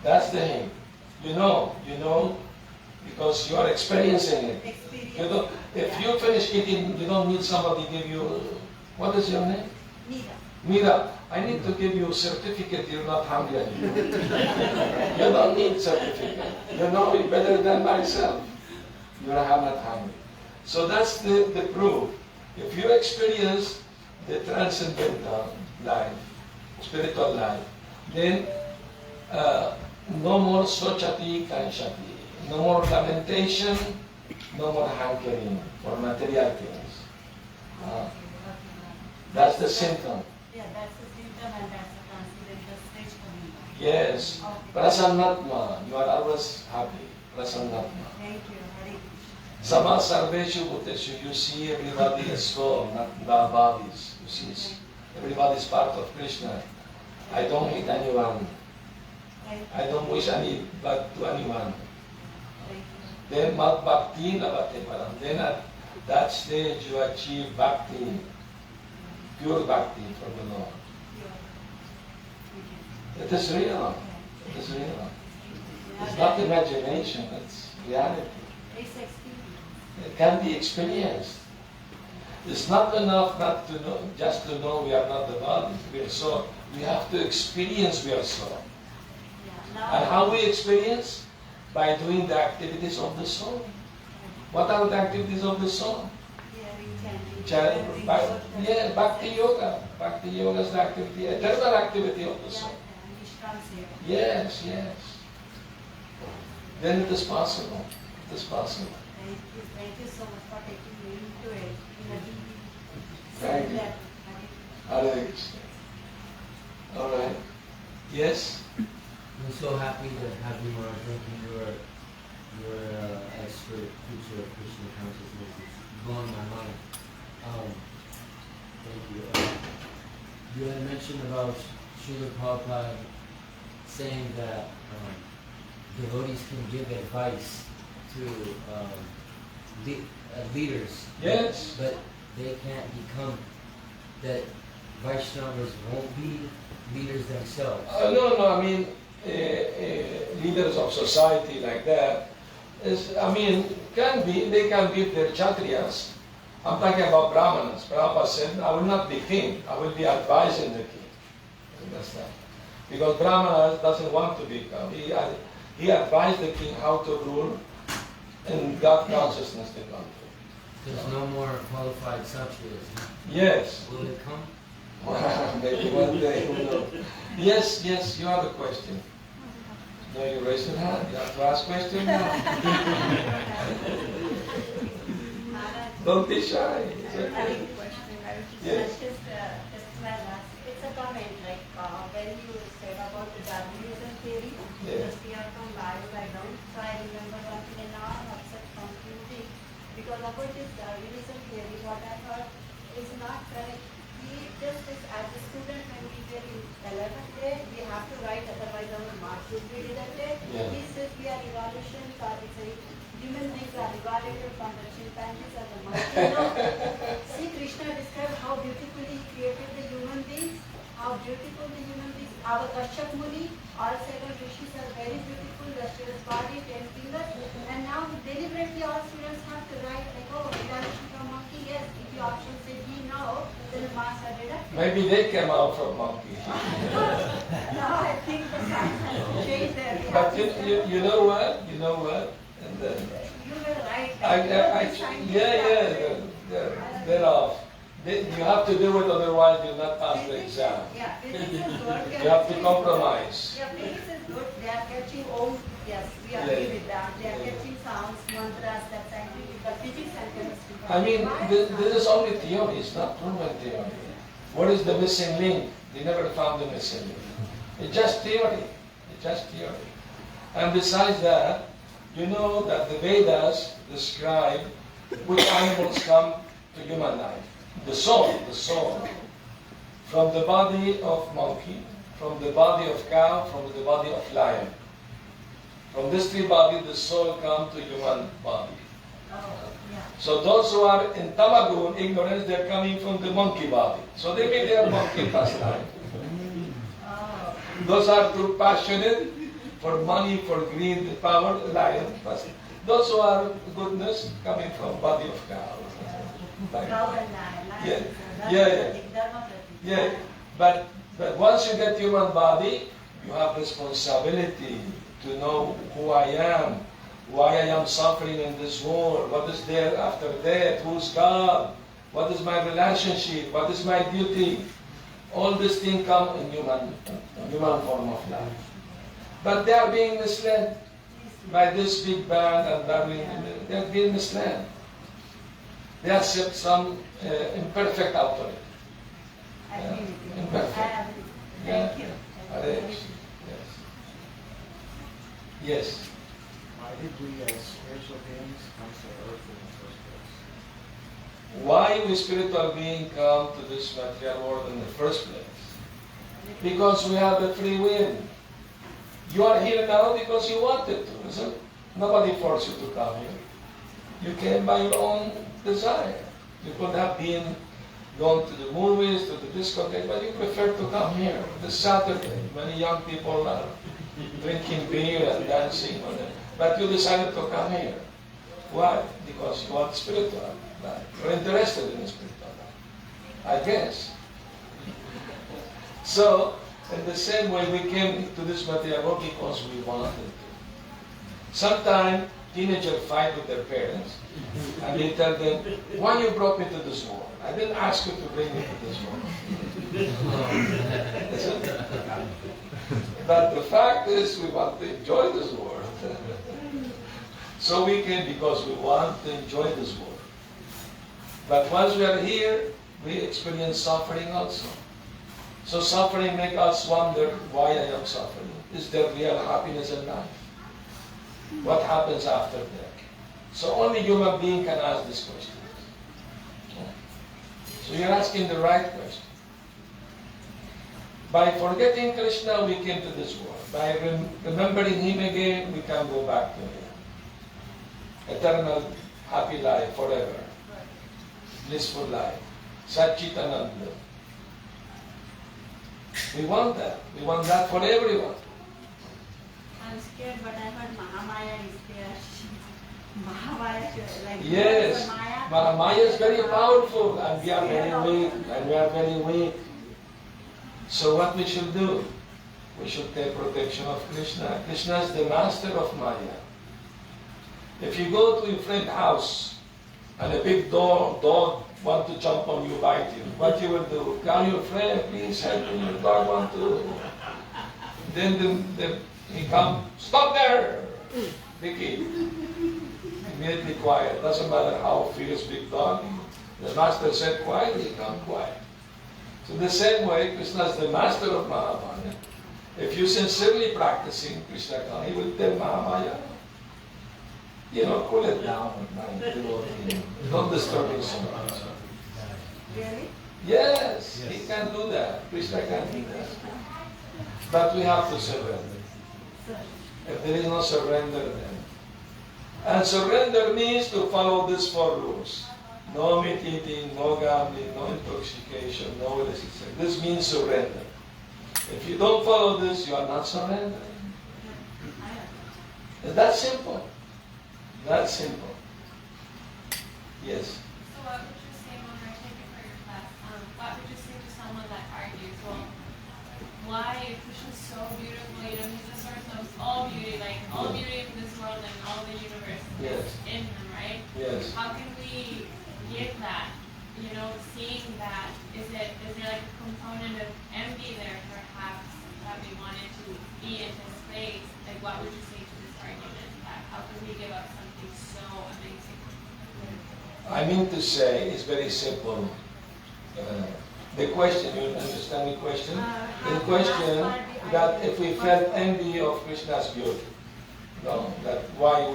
That's the hint. You know, because you are experiencing it. If you finish eating, you don't need somebody to give you, what is your name? Mira, I need to give you a certificate you're not hungry anymore. You don't need certificate. You know it better than myself. You are not hungry. So that's the proof. If you experience the transcendental life, spiritual life, then no more sochati kanshati, no more lamentation, no more hankering for material things. That's the symptom. Yeah, that's the symptom and that's the transcendental stage coming back. Yes. Prasannatma. You are always happy. Prasannatma. Thank you. Hare Krishna. Sama sarveshu bhuteshu. You see everybody as soul, not the bodies. You see, everybody is part of Krishna. I don't hate anyone. I don't wish any bad to anyone. Then mat bhakti nabate param. Then at that stage you achieve bhakti, pure bhakti for the Lord. It is real. It is real. It's not imagination, it's reality. It's experience. It can be experienced. It's not enough not to know, just to know we are not the body, we are soul. We have to experience we are soul. And how we experience? By doing the activities of the soul. What are the activities of the soul? Bhakti yoga. Bhakti yoga is the activity, eternal activity of the soul. Yes, yes. Then it is possible. It is possible. Thank you so much for taking me into it. Thank you. Hare Krishna. All right. Yes? I'm so happy to have you, Maharaj, in your your expert teacher of Krishna consciousness is blowing my mind. Thank you. You had mentioned about Srila Prabhupada saying that devotees can give advice to leaders. Yes. But they can't become, that Vaishnavas won't be leaders themselves. No, I mean, leaders of society like that, they can give their Kshatriyas. I'm talking about Brahmanas. Prabhupada said, I will not be king, I will be advising the king. Understand? Because Brahmanas doesn't want to become. He advised the king how to rule in God consciousness the country. There's no more qualified Kshatriyas. Yes. Will it come? Maybe one day, who knows? Yes, you have a question. No, you raise your hand. You have to ask question now. Don't be shy. It's I have okay. a question. Yes. Just my last. It's a comment like when you said about the Darwinism theory, Yeah. because we are from bio background, so I remember one thing and now I'm upset confusing because about this Darwinism theory, what I thought is not correct. We just as a student when we get in 11th grade, we have to write, otherwise our marks will be deducted. Yeah. He says we are evaluation, human beings are evaluated from the chimpanzees or the monkeys. No. See, Krishna described how beautifully he created the human beings, how beautiful the human beings. Our Kashyap Muni, all 7 rishis are very beautiful, lustrous body, 10 fingers. And now deliberately all students have to write like, oh, evaluation from monkey, yes. If the option say he, no, then the marks are deducted. Maybe they came out from monkey. Now I think the science has to change there. We But have to you know what? You know what? And then You were right. they're off. You have to do it, otherwise you'll not pass the exam. Yeah, physics is good. You have to compromise. Yeah, physics is good. They are catching all, yes, we agree with that. They are catching sounds, mantras, that scientific, but physics and chemistry. I mean, this is only theory, it's not proven theory. What is the missing link? They never found the missing link. It's just theory. It's just theory. And besides that, you know that the Vedas describe which animals come to human life. The soul, from the body of monkey, from the body of cow, from the body of lion. From these 3 bodies, the soul comes to human body. Oh, yeah. So those who are in tamagun, ignorance, they're coming from the monkey body. So they make their monkey past life. Oh, Those are too passionate for money, for greed, power, lion. Those who are goodness coming from body of cow. Like, cow and lion. yeah. But once you get human body, you have responsibility to know who I am, why I am suffering in this world, what is there after death, who's God, what is my relationship, what is my duty. All these things come in human form of life. But they are being misled by this big bang and Darwin. They are being misled. They accept some imperfect authority. I agree with you. Imperfect. I agree. Yeah. Thank you. Yes. Yes. Why did we as spiritual beings come to earth in the first place? Why we spiritual being come to this material world in the first place? Because we have a free will. You are here now because you wanted to, isn't it? Nobody forced you to come here. You came by your own desire. You could have been gone to the movies, to the discotheque, but you prefer to come here. This Saturday, many young people are drinking beer and dancing, but you decided to come here. Why? Because you want spiritual life. You're interested in spiritual life, I guess. So, in the same way, we came to this material world because we wanted to. Sometimes teenagers fight with their parents, and they tell them, why you brought me to this world? I didn't ask you to bring me to this world. But the fact is, we want to enjoy this world. So we came because we want to enjoy this world. But once we are here, we experience suffering also. So suffering makes us wonder why I am suffering. Is there real happiness in life? What happens after death? So only human being can ask this question. So you're asking the right question. By forgetting Krishna, we came to this world. By remembering Him again, we can go back to Him. Eternal, happy life forever. Blissful life. Satchitananda. We want that. We want that for everyone. I'm scared, but I heard Mahamaya is there. Mahamaya, like Yes, Maya. Maya is very powerful, and we are very weak. So what we should do? We should take protection of Krishna. Krishna is the master of Maya. If you go to your friend's house and a big dog want to jump on you, bite you, what you will do? Call your friend, please help me, your dog want to. Then he come, stop there, Vicky. Immediately quiet. Doesn't matter how fierce big dog. The master said quiet, he come quiet. So the same way, Krishna is the master of Mahamaya. If you sincerely practicing Krishna, he will tell Mahamaya, cool it down. Don't disturb him so much. Really? Yes, he can do that. Krishna can do that. But we have to surrender. If there is no surrender, then. And surrender means to follow these 4 rules. No meat eating, no gambling, no intoxication, no illicit sex. This means surrender. If you don't follow this, you are not surrendering. It's that simple. That simple. Yes. So what would you say, when we're taking for your class, what would you say to someone that argues, well, why if Krishna is so beautiful, he's the source of all beauty, like all beauty in this world and all the universe Yes. is in him, right? Yes. How can we get that? Seeing that, is there like a component of envy there perhaps that we wanted to be in his place? Like what would you say to this argument? That how can we give up something so amazing? I mean to say, it's very simple. The question, you understand the question? The question that if we felt envy of Krishna's beauty, that why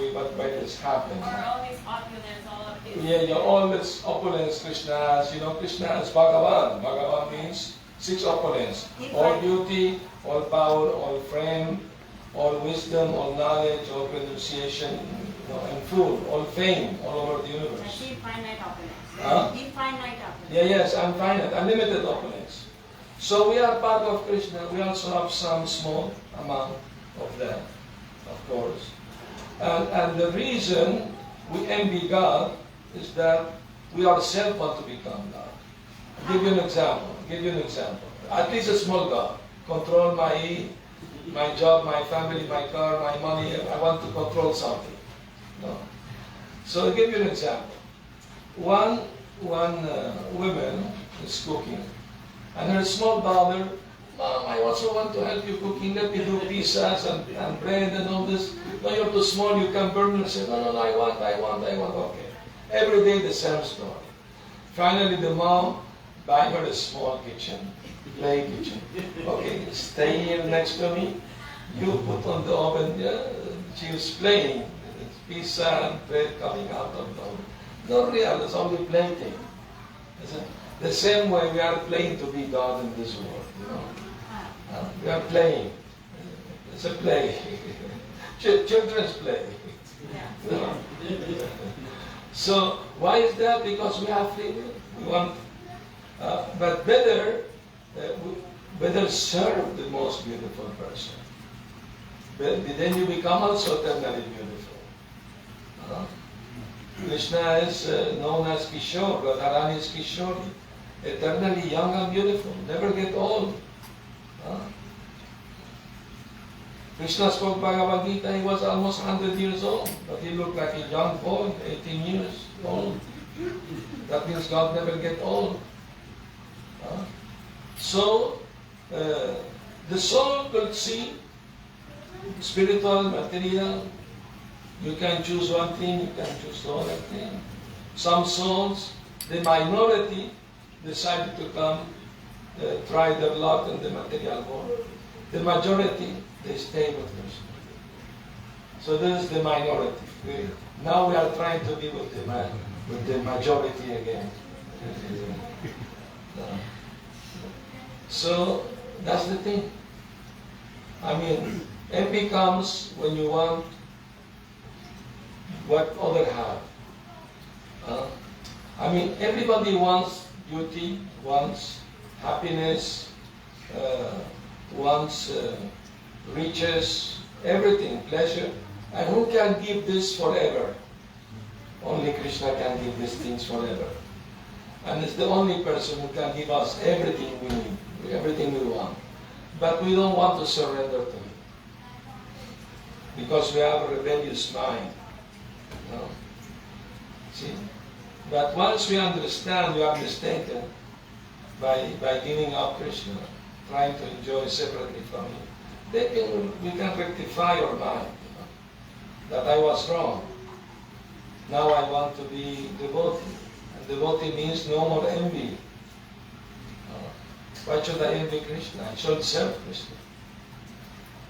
this happened. Or all these opulence, all of these. Yeah, all this opulence Krishna has. Krishna is Bhagavan. Bhagavan means 6 opulence. All beauty, all power, all fame, all wisdom, all knowledge, all pronunciation, and food, all fame, all over the universe. Infinite opulence. Huh? Infinite opulence. Yes, infinite, unlimited opulence. So we are part of Krishna. We also have some small amount of that, of course. And the reason we envy God is that we ourselves want to become God. I'll give you an example. At least a small God. Control my job, my family, my car, my money. I want to control something. So I'll give you an example. One woman is cooking, and her small daughter, Mom, I also want to help you cooking. Let me do pizzas and bread and all this. No, you're too small. You can burn. And say, no, I want. Okay. Every day the same story. Finally, the mom buy her a small kitchen, play kitchen. Okay, stay here next to me. You put on the oven. She was playing. Pizza and bread coming out of the oven. Not real. It's only plating. The same way we are playing to be God in this world. We are playing. It's a play. Children's play. So why is that? Because we have free will. We want, but better serve the most beautiful person. But then you become also eternally beautiful. Krishna is known as Kishore, Radharani is Kishori, eternally young and beautiful, never get old. Krishna spoke Bhagavad Gita, he was almost 100 years old, but he looked like a young boy, 18 years old. That means God never get old. So, the soul could see spiritual, material. You can choose one thing, you can choose the other thing. Some souls, the minority, decided to come try their luck in the material world. The majority, they stay with Krishna. So this is the minority. Now we are trying to be with the majority again. So that's the thing. I mean, envy comes when you want what others have. I mean, everybody wants beauty, wants happiness, wants riches, everything, pleasure. And who can give this forever? Only Krishna can give these things forever. And it's the only person who can give us everything we need, everything we want. But we don't want to surrender to Him. Because we have a rebellious mind. You know? See? But once we understand we are mistaken by giving up Krishna, trying to enjoy separately from Him, then we can rectify our mind. You know? That I was wrong. Now I want to be devotee. And devotee means no more envy. Why should I envy Krishna? I should serve Krishna.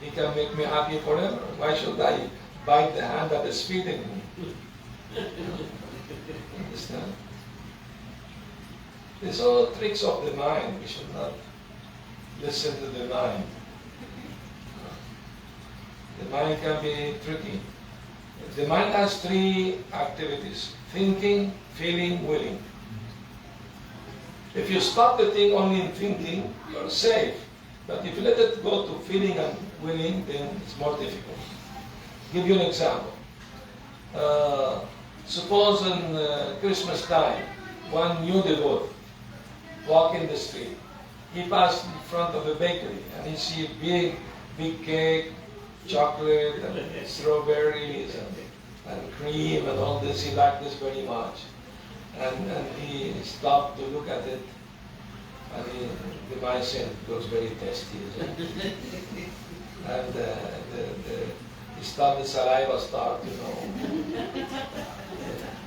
He can make me happy forever. Why should I bite the hand that is feeding me? Understand? These are all tricks of the mind. We should not listen to the mind. The mind can be tricky. The mind has three activities: thinking, feeling, willing. If you stop the thing only in thinking, you're safe. But if you let it go to feeling and willing, then it's more difficult. Give you an example. Suppose on Christmas time, one new devotee walk in the street. He passed in front of a bakery and he see big cake, chocolate and strawberries and cream and all this. He liked this very much. And he stopped to look at it. And the mind said, it looks very tasty. And he stopped, the saliva started, you know.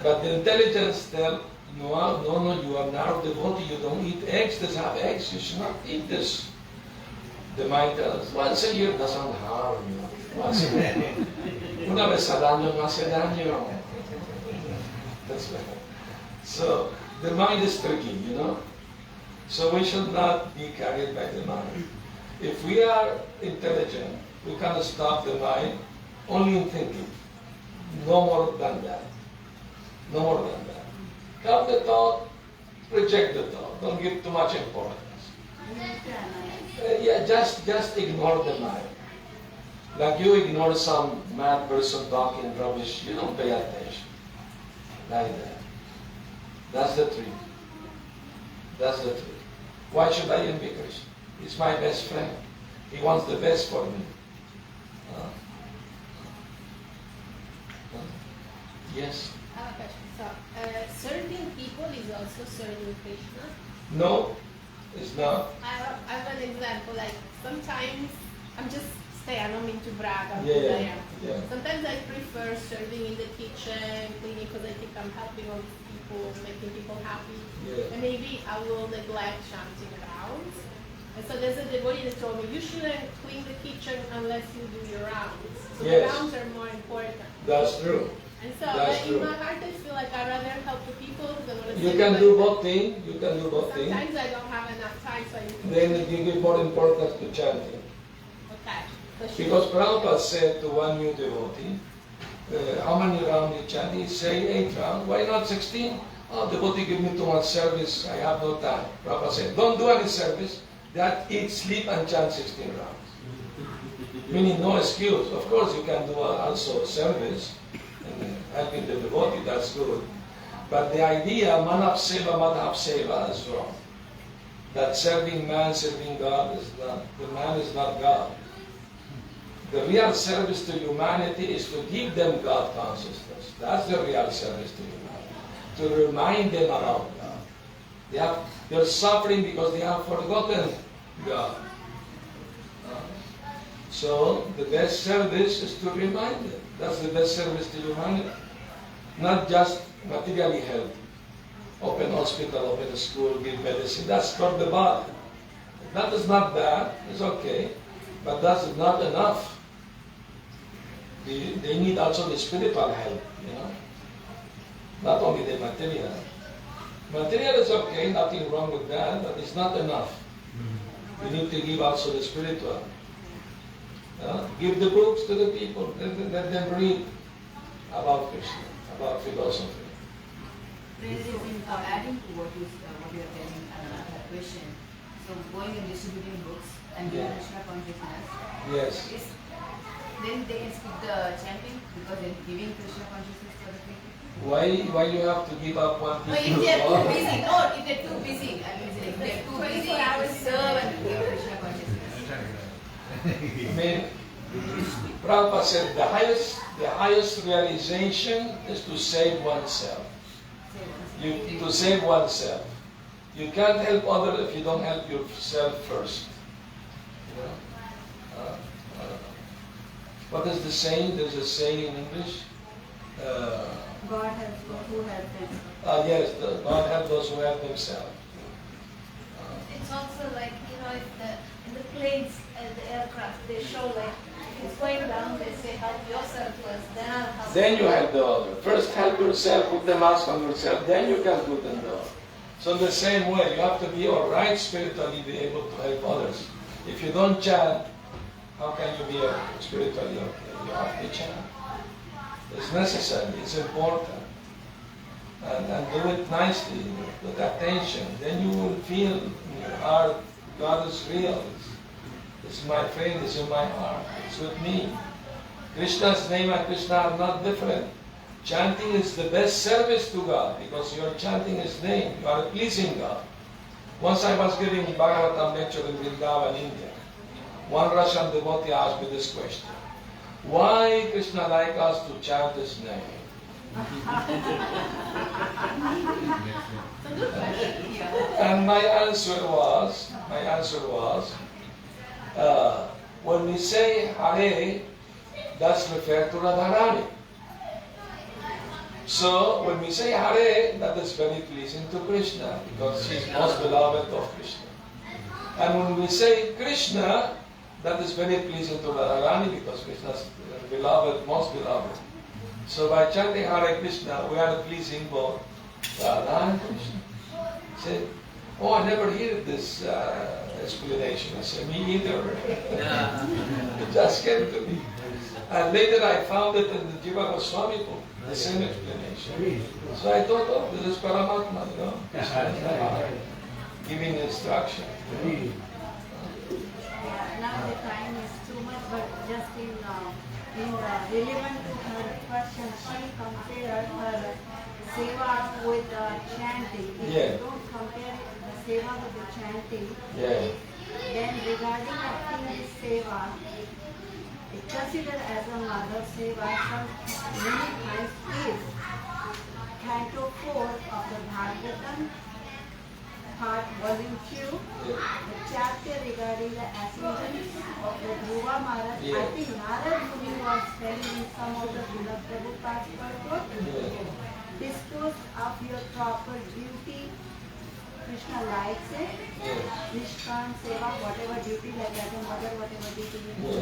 But the intelligence tell, no, you are narrow devotee, you don't eat eggs, this have eggs, you should not eat this. The mind tells, once a year doesn't harm you. Once a year. Una vez al año no hace daño. That's right. So, the mind is tricky, you know. So we should not be carried by the mind. If we are intelligent, we can stop the mind only in thinking. No more than that. No more than that. Count the thought, reject the thought. Don't give too much importance. Just ignore the mind. Like you ignore some mad person talking rubbish, you don't pay attention. Like that. That's the trick. That's the trick. Why should I envy Krishna? He's my best friend. He wants the best for me. Yes? I have a question. So, serving people is also serving Krishna? No, it's not. I have an example. Like, sometimes I'm just I don't mean to brag on who Yeah. I am. Sometimes I prefer serving in the kitchen, cleaning, because I think I'm helping all these people, making people happy. Yeah. And maybe I will neglect chanting rounds. And so there's a devotee that told me, you shouldn't clean the kitchen unless you do your rounds. So Yes. the rounds are more important. That's true. And so That's in true. my heart I feel like I'd rather help the people because I want to You can do both things. You can do both things. Sometimes I don't have enough time, so I Then you give more importance to chanting. Okay. So Because Prabhupada said to one new devotee, how many rounds you chant? He say 8 rounds. Why not 16? Oh, devotee give me too much service. I have no time. Prabhupada said, don't do any service. That eat, sleep and chant 16 rounds. Meaning no excuse. Of course you can do also service and helping the devotee. That's good. But the idea, manap seva, madhav seva is wrong. That serving man, serving God is not, the man is not God. The real service to humanity is to give them God consciousness. That's the real service to humanity. To remind them about God. They're suffering because they have forgotten God. So the best service is to remind them. That's the best service to humanity. Not just materially help. Open hospital, open a school, give medicine. That's for the body. That is not bad. It's okay. But that's not enough. they need also the spiritual help, you know. Not only the material. Material is okay, nothing wrong with that, but it's not enough. You need to give also the spiritual. Give the books to the people, let them read about Krishna, about philosophy. Adding to what you are telling, another question. So going and distributing books and giving Krishna consciousness. Yes. Then they can skip the chanting because they're giving Krishna consciousness for the people. Why you have to give up one No, if thing? they're too busy, no, if they're too busy, I mean, if they're too busy 24 hours to serve and give Krishna consciousness. I mean, Prabhupada said the highest realization is to save oneself. To save oneself. You can't help others if you don't help yourself first. You know? What is the saying? There's a saying in English. God helps those who help themselves. Yes, God help those who help themselves. It's also like, if in the planes and the aircraft, they show like, if it's going down, they say help yourself first, then I'll help Then you help the other. First help yourself, put the mask on yourself, then you can put in the other. So in the same way, you have to be alright spiritually, be able to help others. If you don't chant, how can you be spiritually okay? You have to chant. It's necessary, it's important. And do it nicely, with attention. Then you will feel in your heart, God is real. It's my friend, it's in my heart, it's with me. Krishna's name and Krishna are not different. Chanting is the best service to God because you are chanting His name, you are pleasing God. Once I was giving Bhagavatam lecture in Vrindavan, India. One Russian devotee asked me this question. Why Krishna like us to chant His name? And my answer was, when we say Hare, that's referred to Radharani. So when we say Hare, that is very pleasing to Krishna because she is most beloved of Krishna. And when we say Krishna, that is very pleasing to Radharani because Krishna is beloved, most beloved. So by chanting Hare Krishna, we are pleasing both Radha and Krishna. Say, oh, I never heard this explanation. I said, me either. It just came to me. And later I found it in the Jiva Goswami book, the same explanation. So I thought, oh, this is Paramatma, Krishna giving instruction. Yeah, now the time is too much, but just in relevant to her question, she compared her seva with chanting. If you don't compare the seva with the chanting, then regarding acting seva, it's considered as a mother seva. Many times is Canto 4 of the Bhagavatam, part 1 and 2, the chapter regarding the ascendance of the Dhruva Maharaj. I think Narad Muni was telling in some of the Vinod Prabhupada's purport. Dispose of your proper duty. Krishna likes it. Nishkan Seva, whatever duty, like as a mother, whatever duty you do,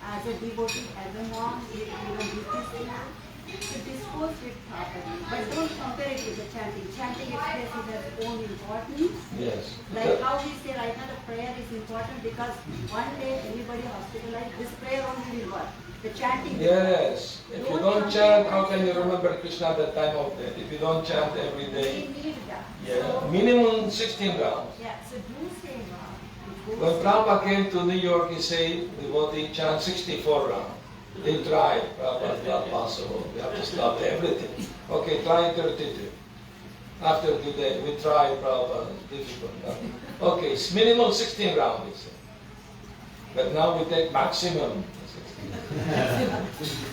as a devotee, as a mom, duties to you. To dispose it properly. But don't compare it with the chanting. Chanting expresses its own importance. Yes. Like how we say right now the prayer is important because one day anybody hospitalized, this prayer only will work. The chanting. Yes. If you don't chant, how can you remember Krishna at the time of death? If you don't chant every day. We need that. Yeah. So, Minimum 16 rounds. yeah, so do say round. When Prabhupada came to New York, he said, devotee chant 64 rounds. They tried, Prabhupada, not possible. We have to stop everything. Okay, try 32. After today, we tried, Prabhupada, it's difficult. Okay, it's minimum 16 rounds, he said. But now we take maximum 16.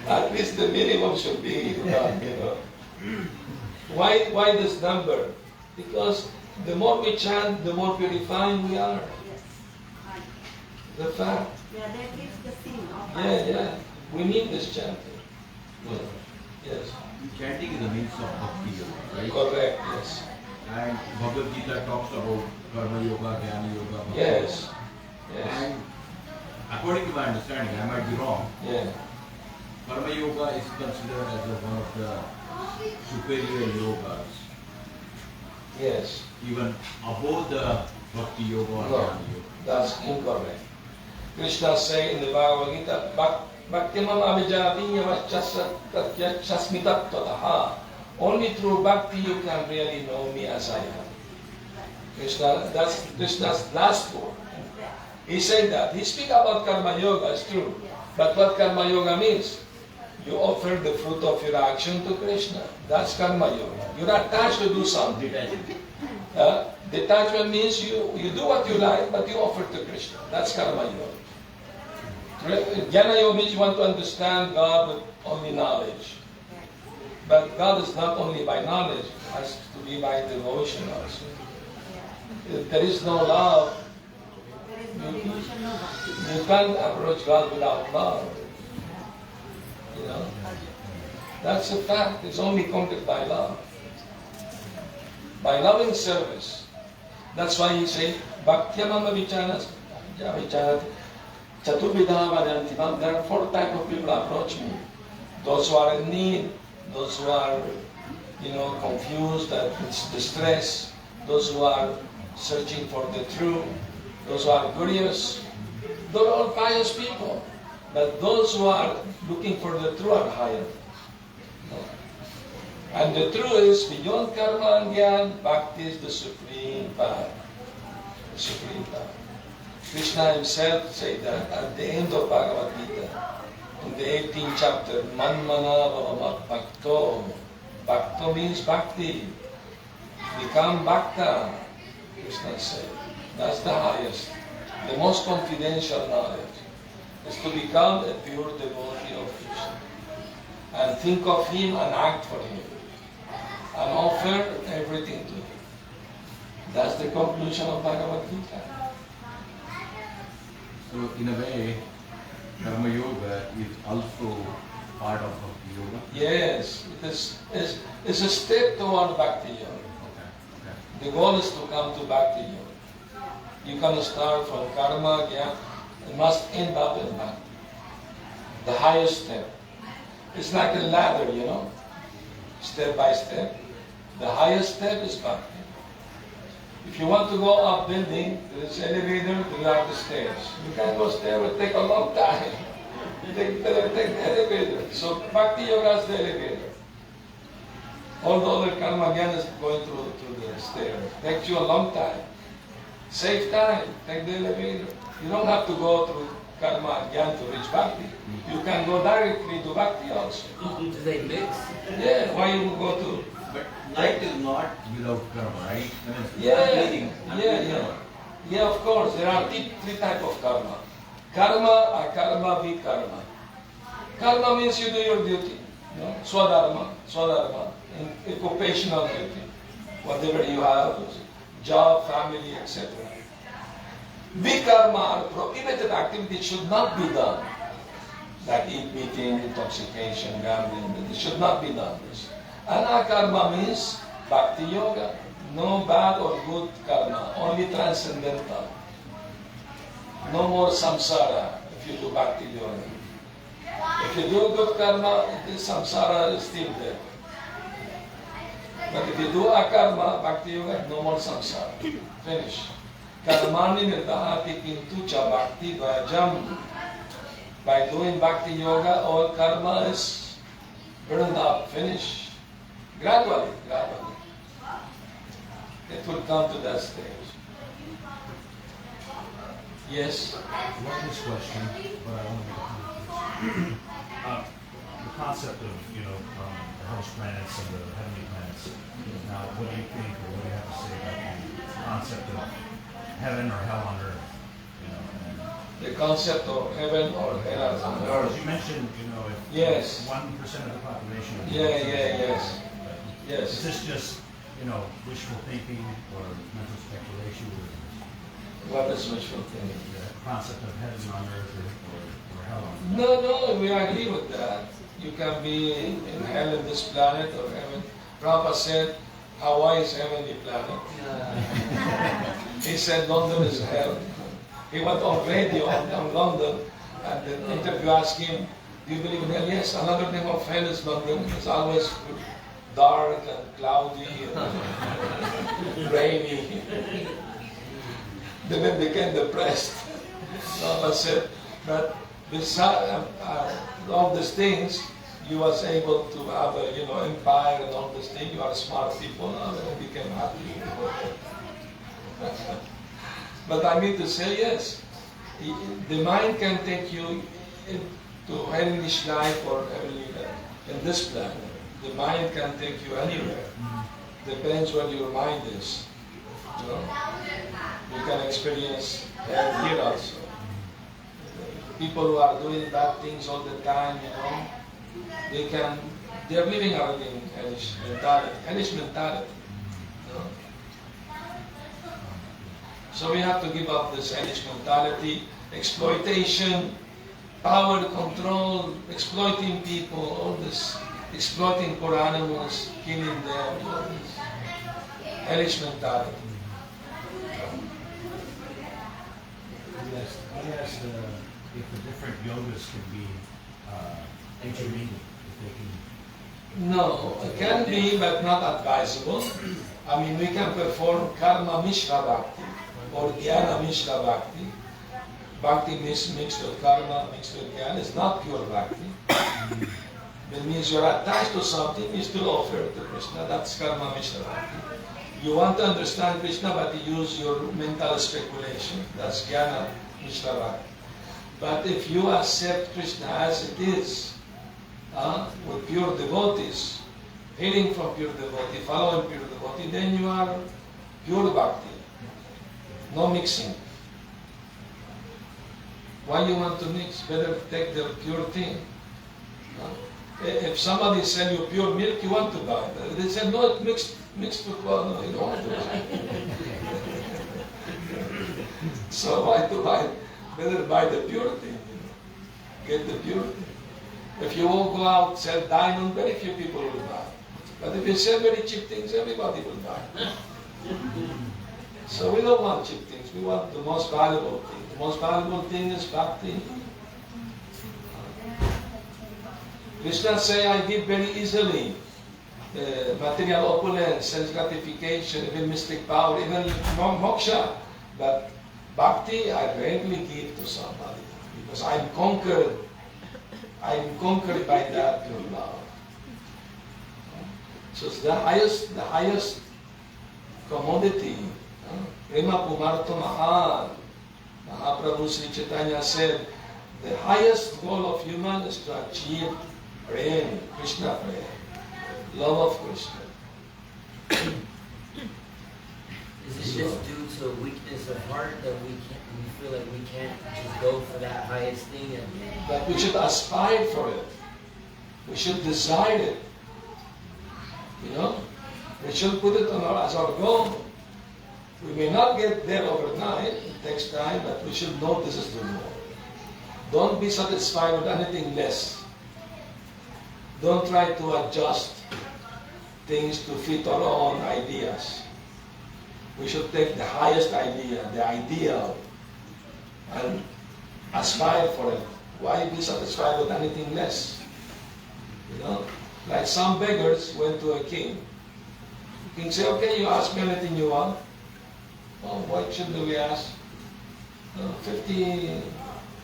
At least the minimum should be done, Why this number? Because the more we chant, the more purifying we are. Yes. The fact. Yeah, that gives the scene of Yeah. We need this chanting. Yes. Chanting is a means of bhakti, right? Correct, yes. And Bhagavad Gita talks about karma yoga, jnana yoga, bhakti Yes. yoga. Yes. And according to my understanding, I might be wrong, Yeah. Karma Yoga is considered as one of the superior yogas, Yes. even above the Bhakti Yoga or No, Jnana Yoga. that's incorrect. Krishna say in the Bhagavad Gita, Bhaktimam abhijanatinya vaschasmitattvataha. Only through bhakti you can really know me as I am. Krishna, that's Krishna's last word. He said that. He speak about karma yoga, it's true. But what karma yoga means? You offer the fruit of your action to Krishna. That's karma yoga. You're attached to do something. Detachment means you do what you like, but you offer to Krishna. That's karma yoga. Jnana yoga means you want to understand God with only knowledge. But God is not only by knowledge, it has to be by devotion also. If there is no love, you can't approach God without love. You know? That's a fact. It's only conquered by love. By loving service. That's why he say, Bhaktyamama vichanas, Chaturvidha Vadantimam. There are 4 types of people approach me. Those who are in need, those who are, confused and distressed, those who are searching for the truth, those who are curious. They're all pious people. But those who are looking for the truth are higher. And the truth is, beyond karma and gyan, bhakti is the supreme path. The supreme path. Krishna himself said that at the end of Bhagavad Gita, in the 18th chapter, Manmana Bhava Bhakto. Bhakto means bhakti. Become bhakta, Krishna said. That's the highest. The most confidential knowledge is to become a pure devotee of Krishna. And think of him and act for him. And offer everything to him. That's the conclusion of Bhagavad Gita. So in a way, Karma Yoga is also part of Bhakti Yoga? Yes, it's a step toward Bhakti Yoga. Okay. The goal is to come to Bhakti Yoga. You can start from karma, jnana, it must end up in Bhakti. The highest step. It's like a ladder, step by step. The highest step is Bhakti. If you want to go up building, there is elevator, there are the stairs. You can't go stairs, it will take a long time. Take the elevator. So Bhakti Yoga is the elevator. All the other karma jnana is going through the stairs. Takes you a long time. Save time, take the elevator. You don't have to go through karma and jnana to reach Bhakti. You can go directly to Bhakti also. Do they mix? Yeah, why you go to... But light is not without karma, right? I mean, Yeah, of course. There are three types of karma. Karma, akarma, vikarma. Karma means you do your duty. Swadharma, occupational duty. Whatever you have, job, family, etc. Vikarma are prohibited activities should not be done. Like eating, intoxication, gambling. It should not be done. And akarma means bhakti yoga. No bad or good karma, only transcendental. No more samsara if you do bhakti yoga. If you do good karma, the samsara is still there. But if you do akarma, bhakti yoga, no more samsara. Finish. Karmani nirdahati kintu cha bhakti dvajam. By doing bhakti yoga, all karma is burned up, finished. Gradually. It will come to that stage. Yes? One this question, but I want to make a the concept of, the host planets and the heavenly planets. Now, what do you think, or what do you have to say about the concept of heaven or hell on earth? The concept of heaven or hell on As earth. you mentioned, if Yes. 1% of the population. Yes. Is this just, wishful thinking or mental speculation? What is wishful thinking? The concept of heaven on earth or hell on earth? No, we agree with that. You can be in hell in this planet or heaven. Prabhupada said, Hawaii is heavenly planet. He said London is hell. He went on radio on London, and the interview asked him, do you believe in hell? Yes, another name of hell is London. It's always dark and cloudy and rainy. Then he became depressed. So I said, but besides all these things, you was able to have a empire and all these things. You are smart people, and I became happy. But I mean to say, yes, the mind can take you to hellish life or heavenly life. In this planet, the mind can take you anywhere. Depends where your mind is. You can experience hell here also. People who are doing bad things all the time, they're living already in hellish mentality. So we have to give up this hellish mentality, exploitation, power, control, exploiting people, all this, exploiting poor animals, killing them, all this hellish mentality. Yes, I asked if the different yogas can be intermingled, if they can. No, it can be, but not advisable. I mean, we can perform karma mishra bhakti or jnana mishra bhakti. Bhakti mixed with karma, mixed with jnana is not pure bhakti. That means you're attached to something, you still offer it to Krishna. That's karma mishra bhakti. You want to understand Krishna, but you use your mental speculation. That's jnana mishra bhakti. But if you accept Krishna as it is, with pure devotees, hearing from pure devotee, following pure devotee, then you are pure bhakti. No mixing. Why you want to mix? Better take the pure thing. If somebody sell you pure milk, you want to buy it. They say, no, it mixed with water. No, you don't want to buy it. So why to buy it? Better buy the pure thing. Get the pure thing. If you won't go out sell diamond, very few people will buy. But if you sell very cheap things, everybody will buy. So we don't want cheap things. We want the most valuable thing. The most valuable thing is bhakti. Krishna say, I give very easily. Material opulence, sense gratification, even mystic power, even moksha. But bhakti, I rarely give to somebody. Because I'm conquered by that pure love. So it's the highest commodity. Prema Pumarto Mahan. Mahaprabhu Sri Chaitanya said, the highest goal of human is to achieve prem, Krishna prem, love of Krishna. Is it just due to a weakness of heart that we feel like we can't just go for that highest thing? But we should aspire for it. We should desire it. We should put it as our goal. We may not get there overnight, it takes time, but we should know this is the goal. Don't be satisfied with anything less. Don't try to adjust things to fit our own ideas. We should take the highest idea, the ideal, and aspire for it. Why be satisfied with anything less? Like some beggars went to a king. The king said, okay, you ask me anything you want. Oh, what should we ask? 50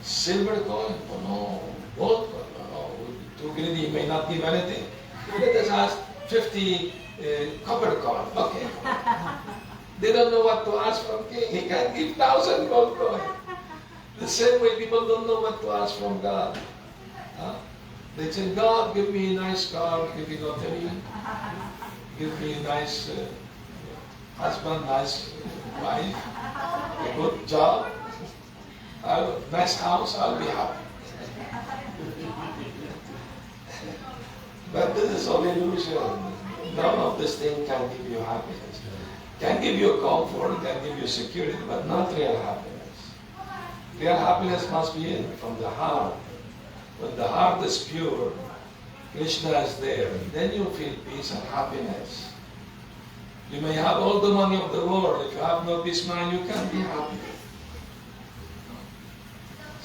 silver coin? Oh no, gold coin? No, too greedy, he may not give anything. Let us ask 50 copper coin. Okay. They don't know what to ask from king. He can give 1,000 gold coin. The same way people don't know what to ask from God. They say, God, give me a nice car, give me lottery, give me a nice husband, nice wife, a good job, nice house, I'll be happy. But this is all illusion. None of this thing can give you happiness. Can give you comfort, can give you security, but not real happiness. Real happiness must be from the heart. When the heart is pure, Krishna is there. Then you feel peace and happiness. You may have all the money of the world. If you have no peace mind, you can't be happy.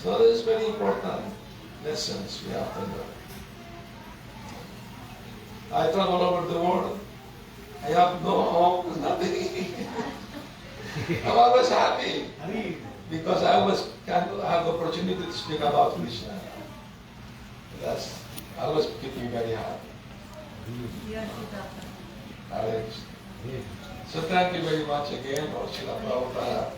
So this is very important lessons we have to learn. I travel all over the world. I have no home, nothing. I'm always happy because I always can have the opportunity to speak about Krishna. That's always keep me very happy. Hare Krishna. So thank you very much again, Srila Prabhupada.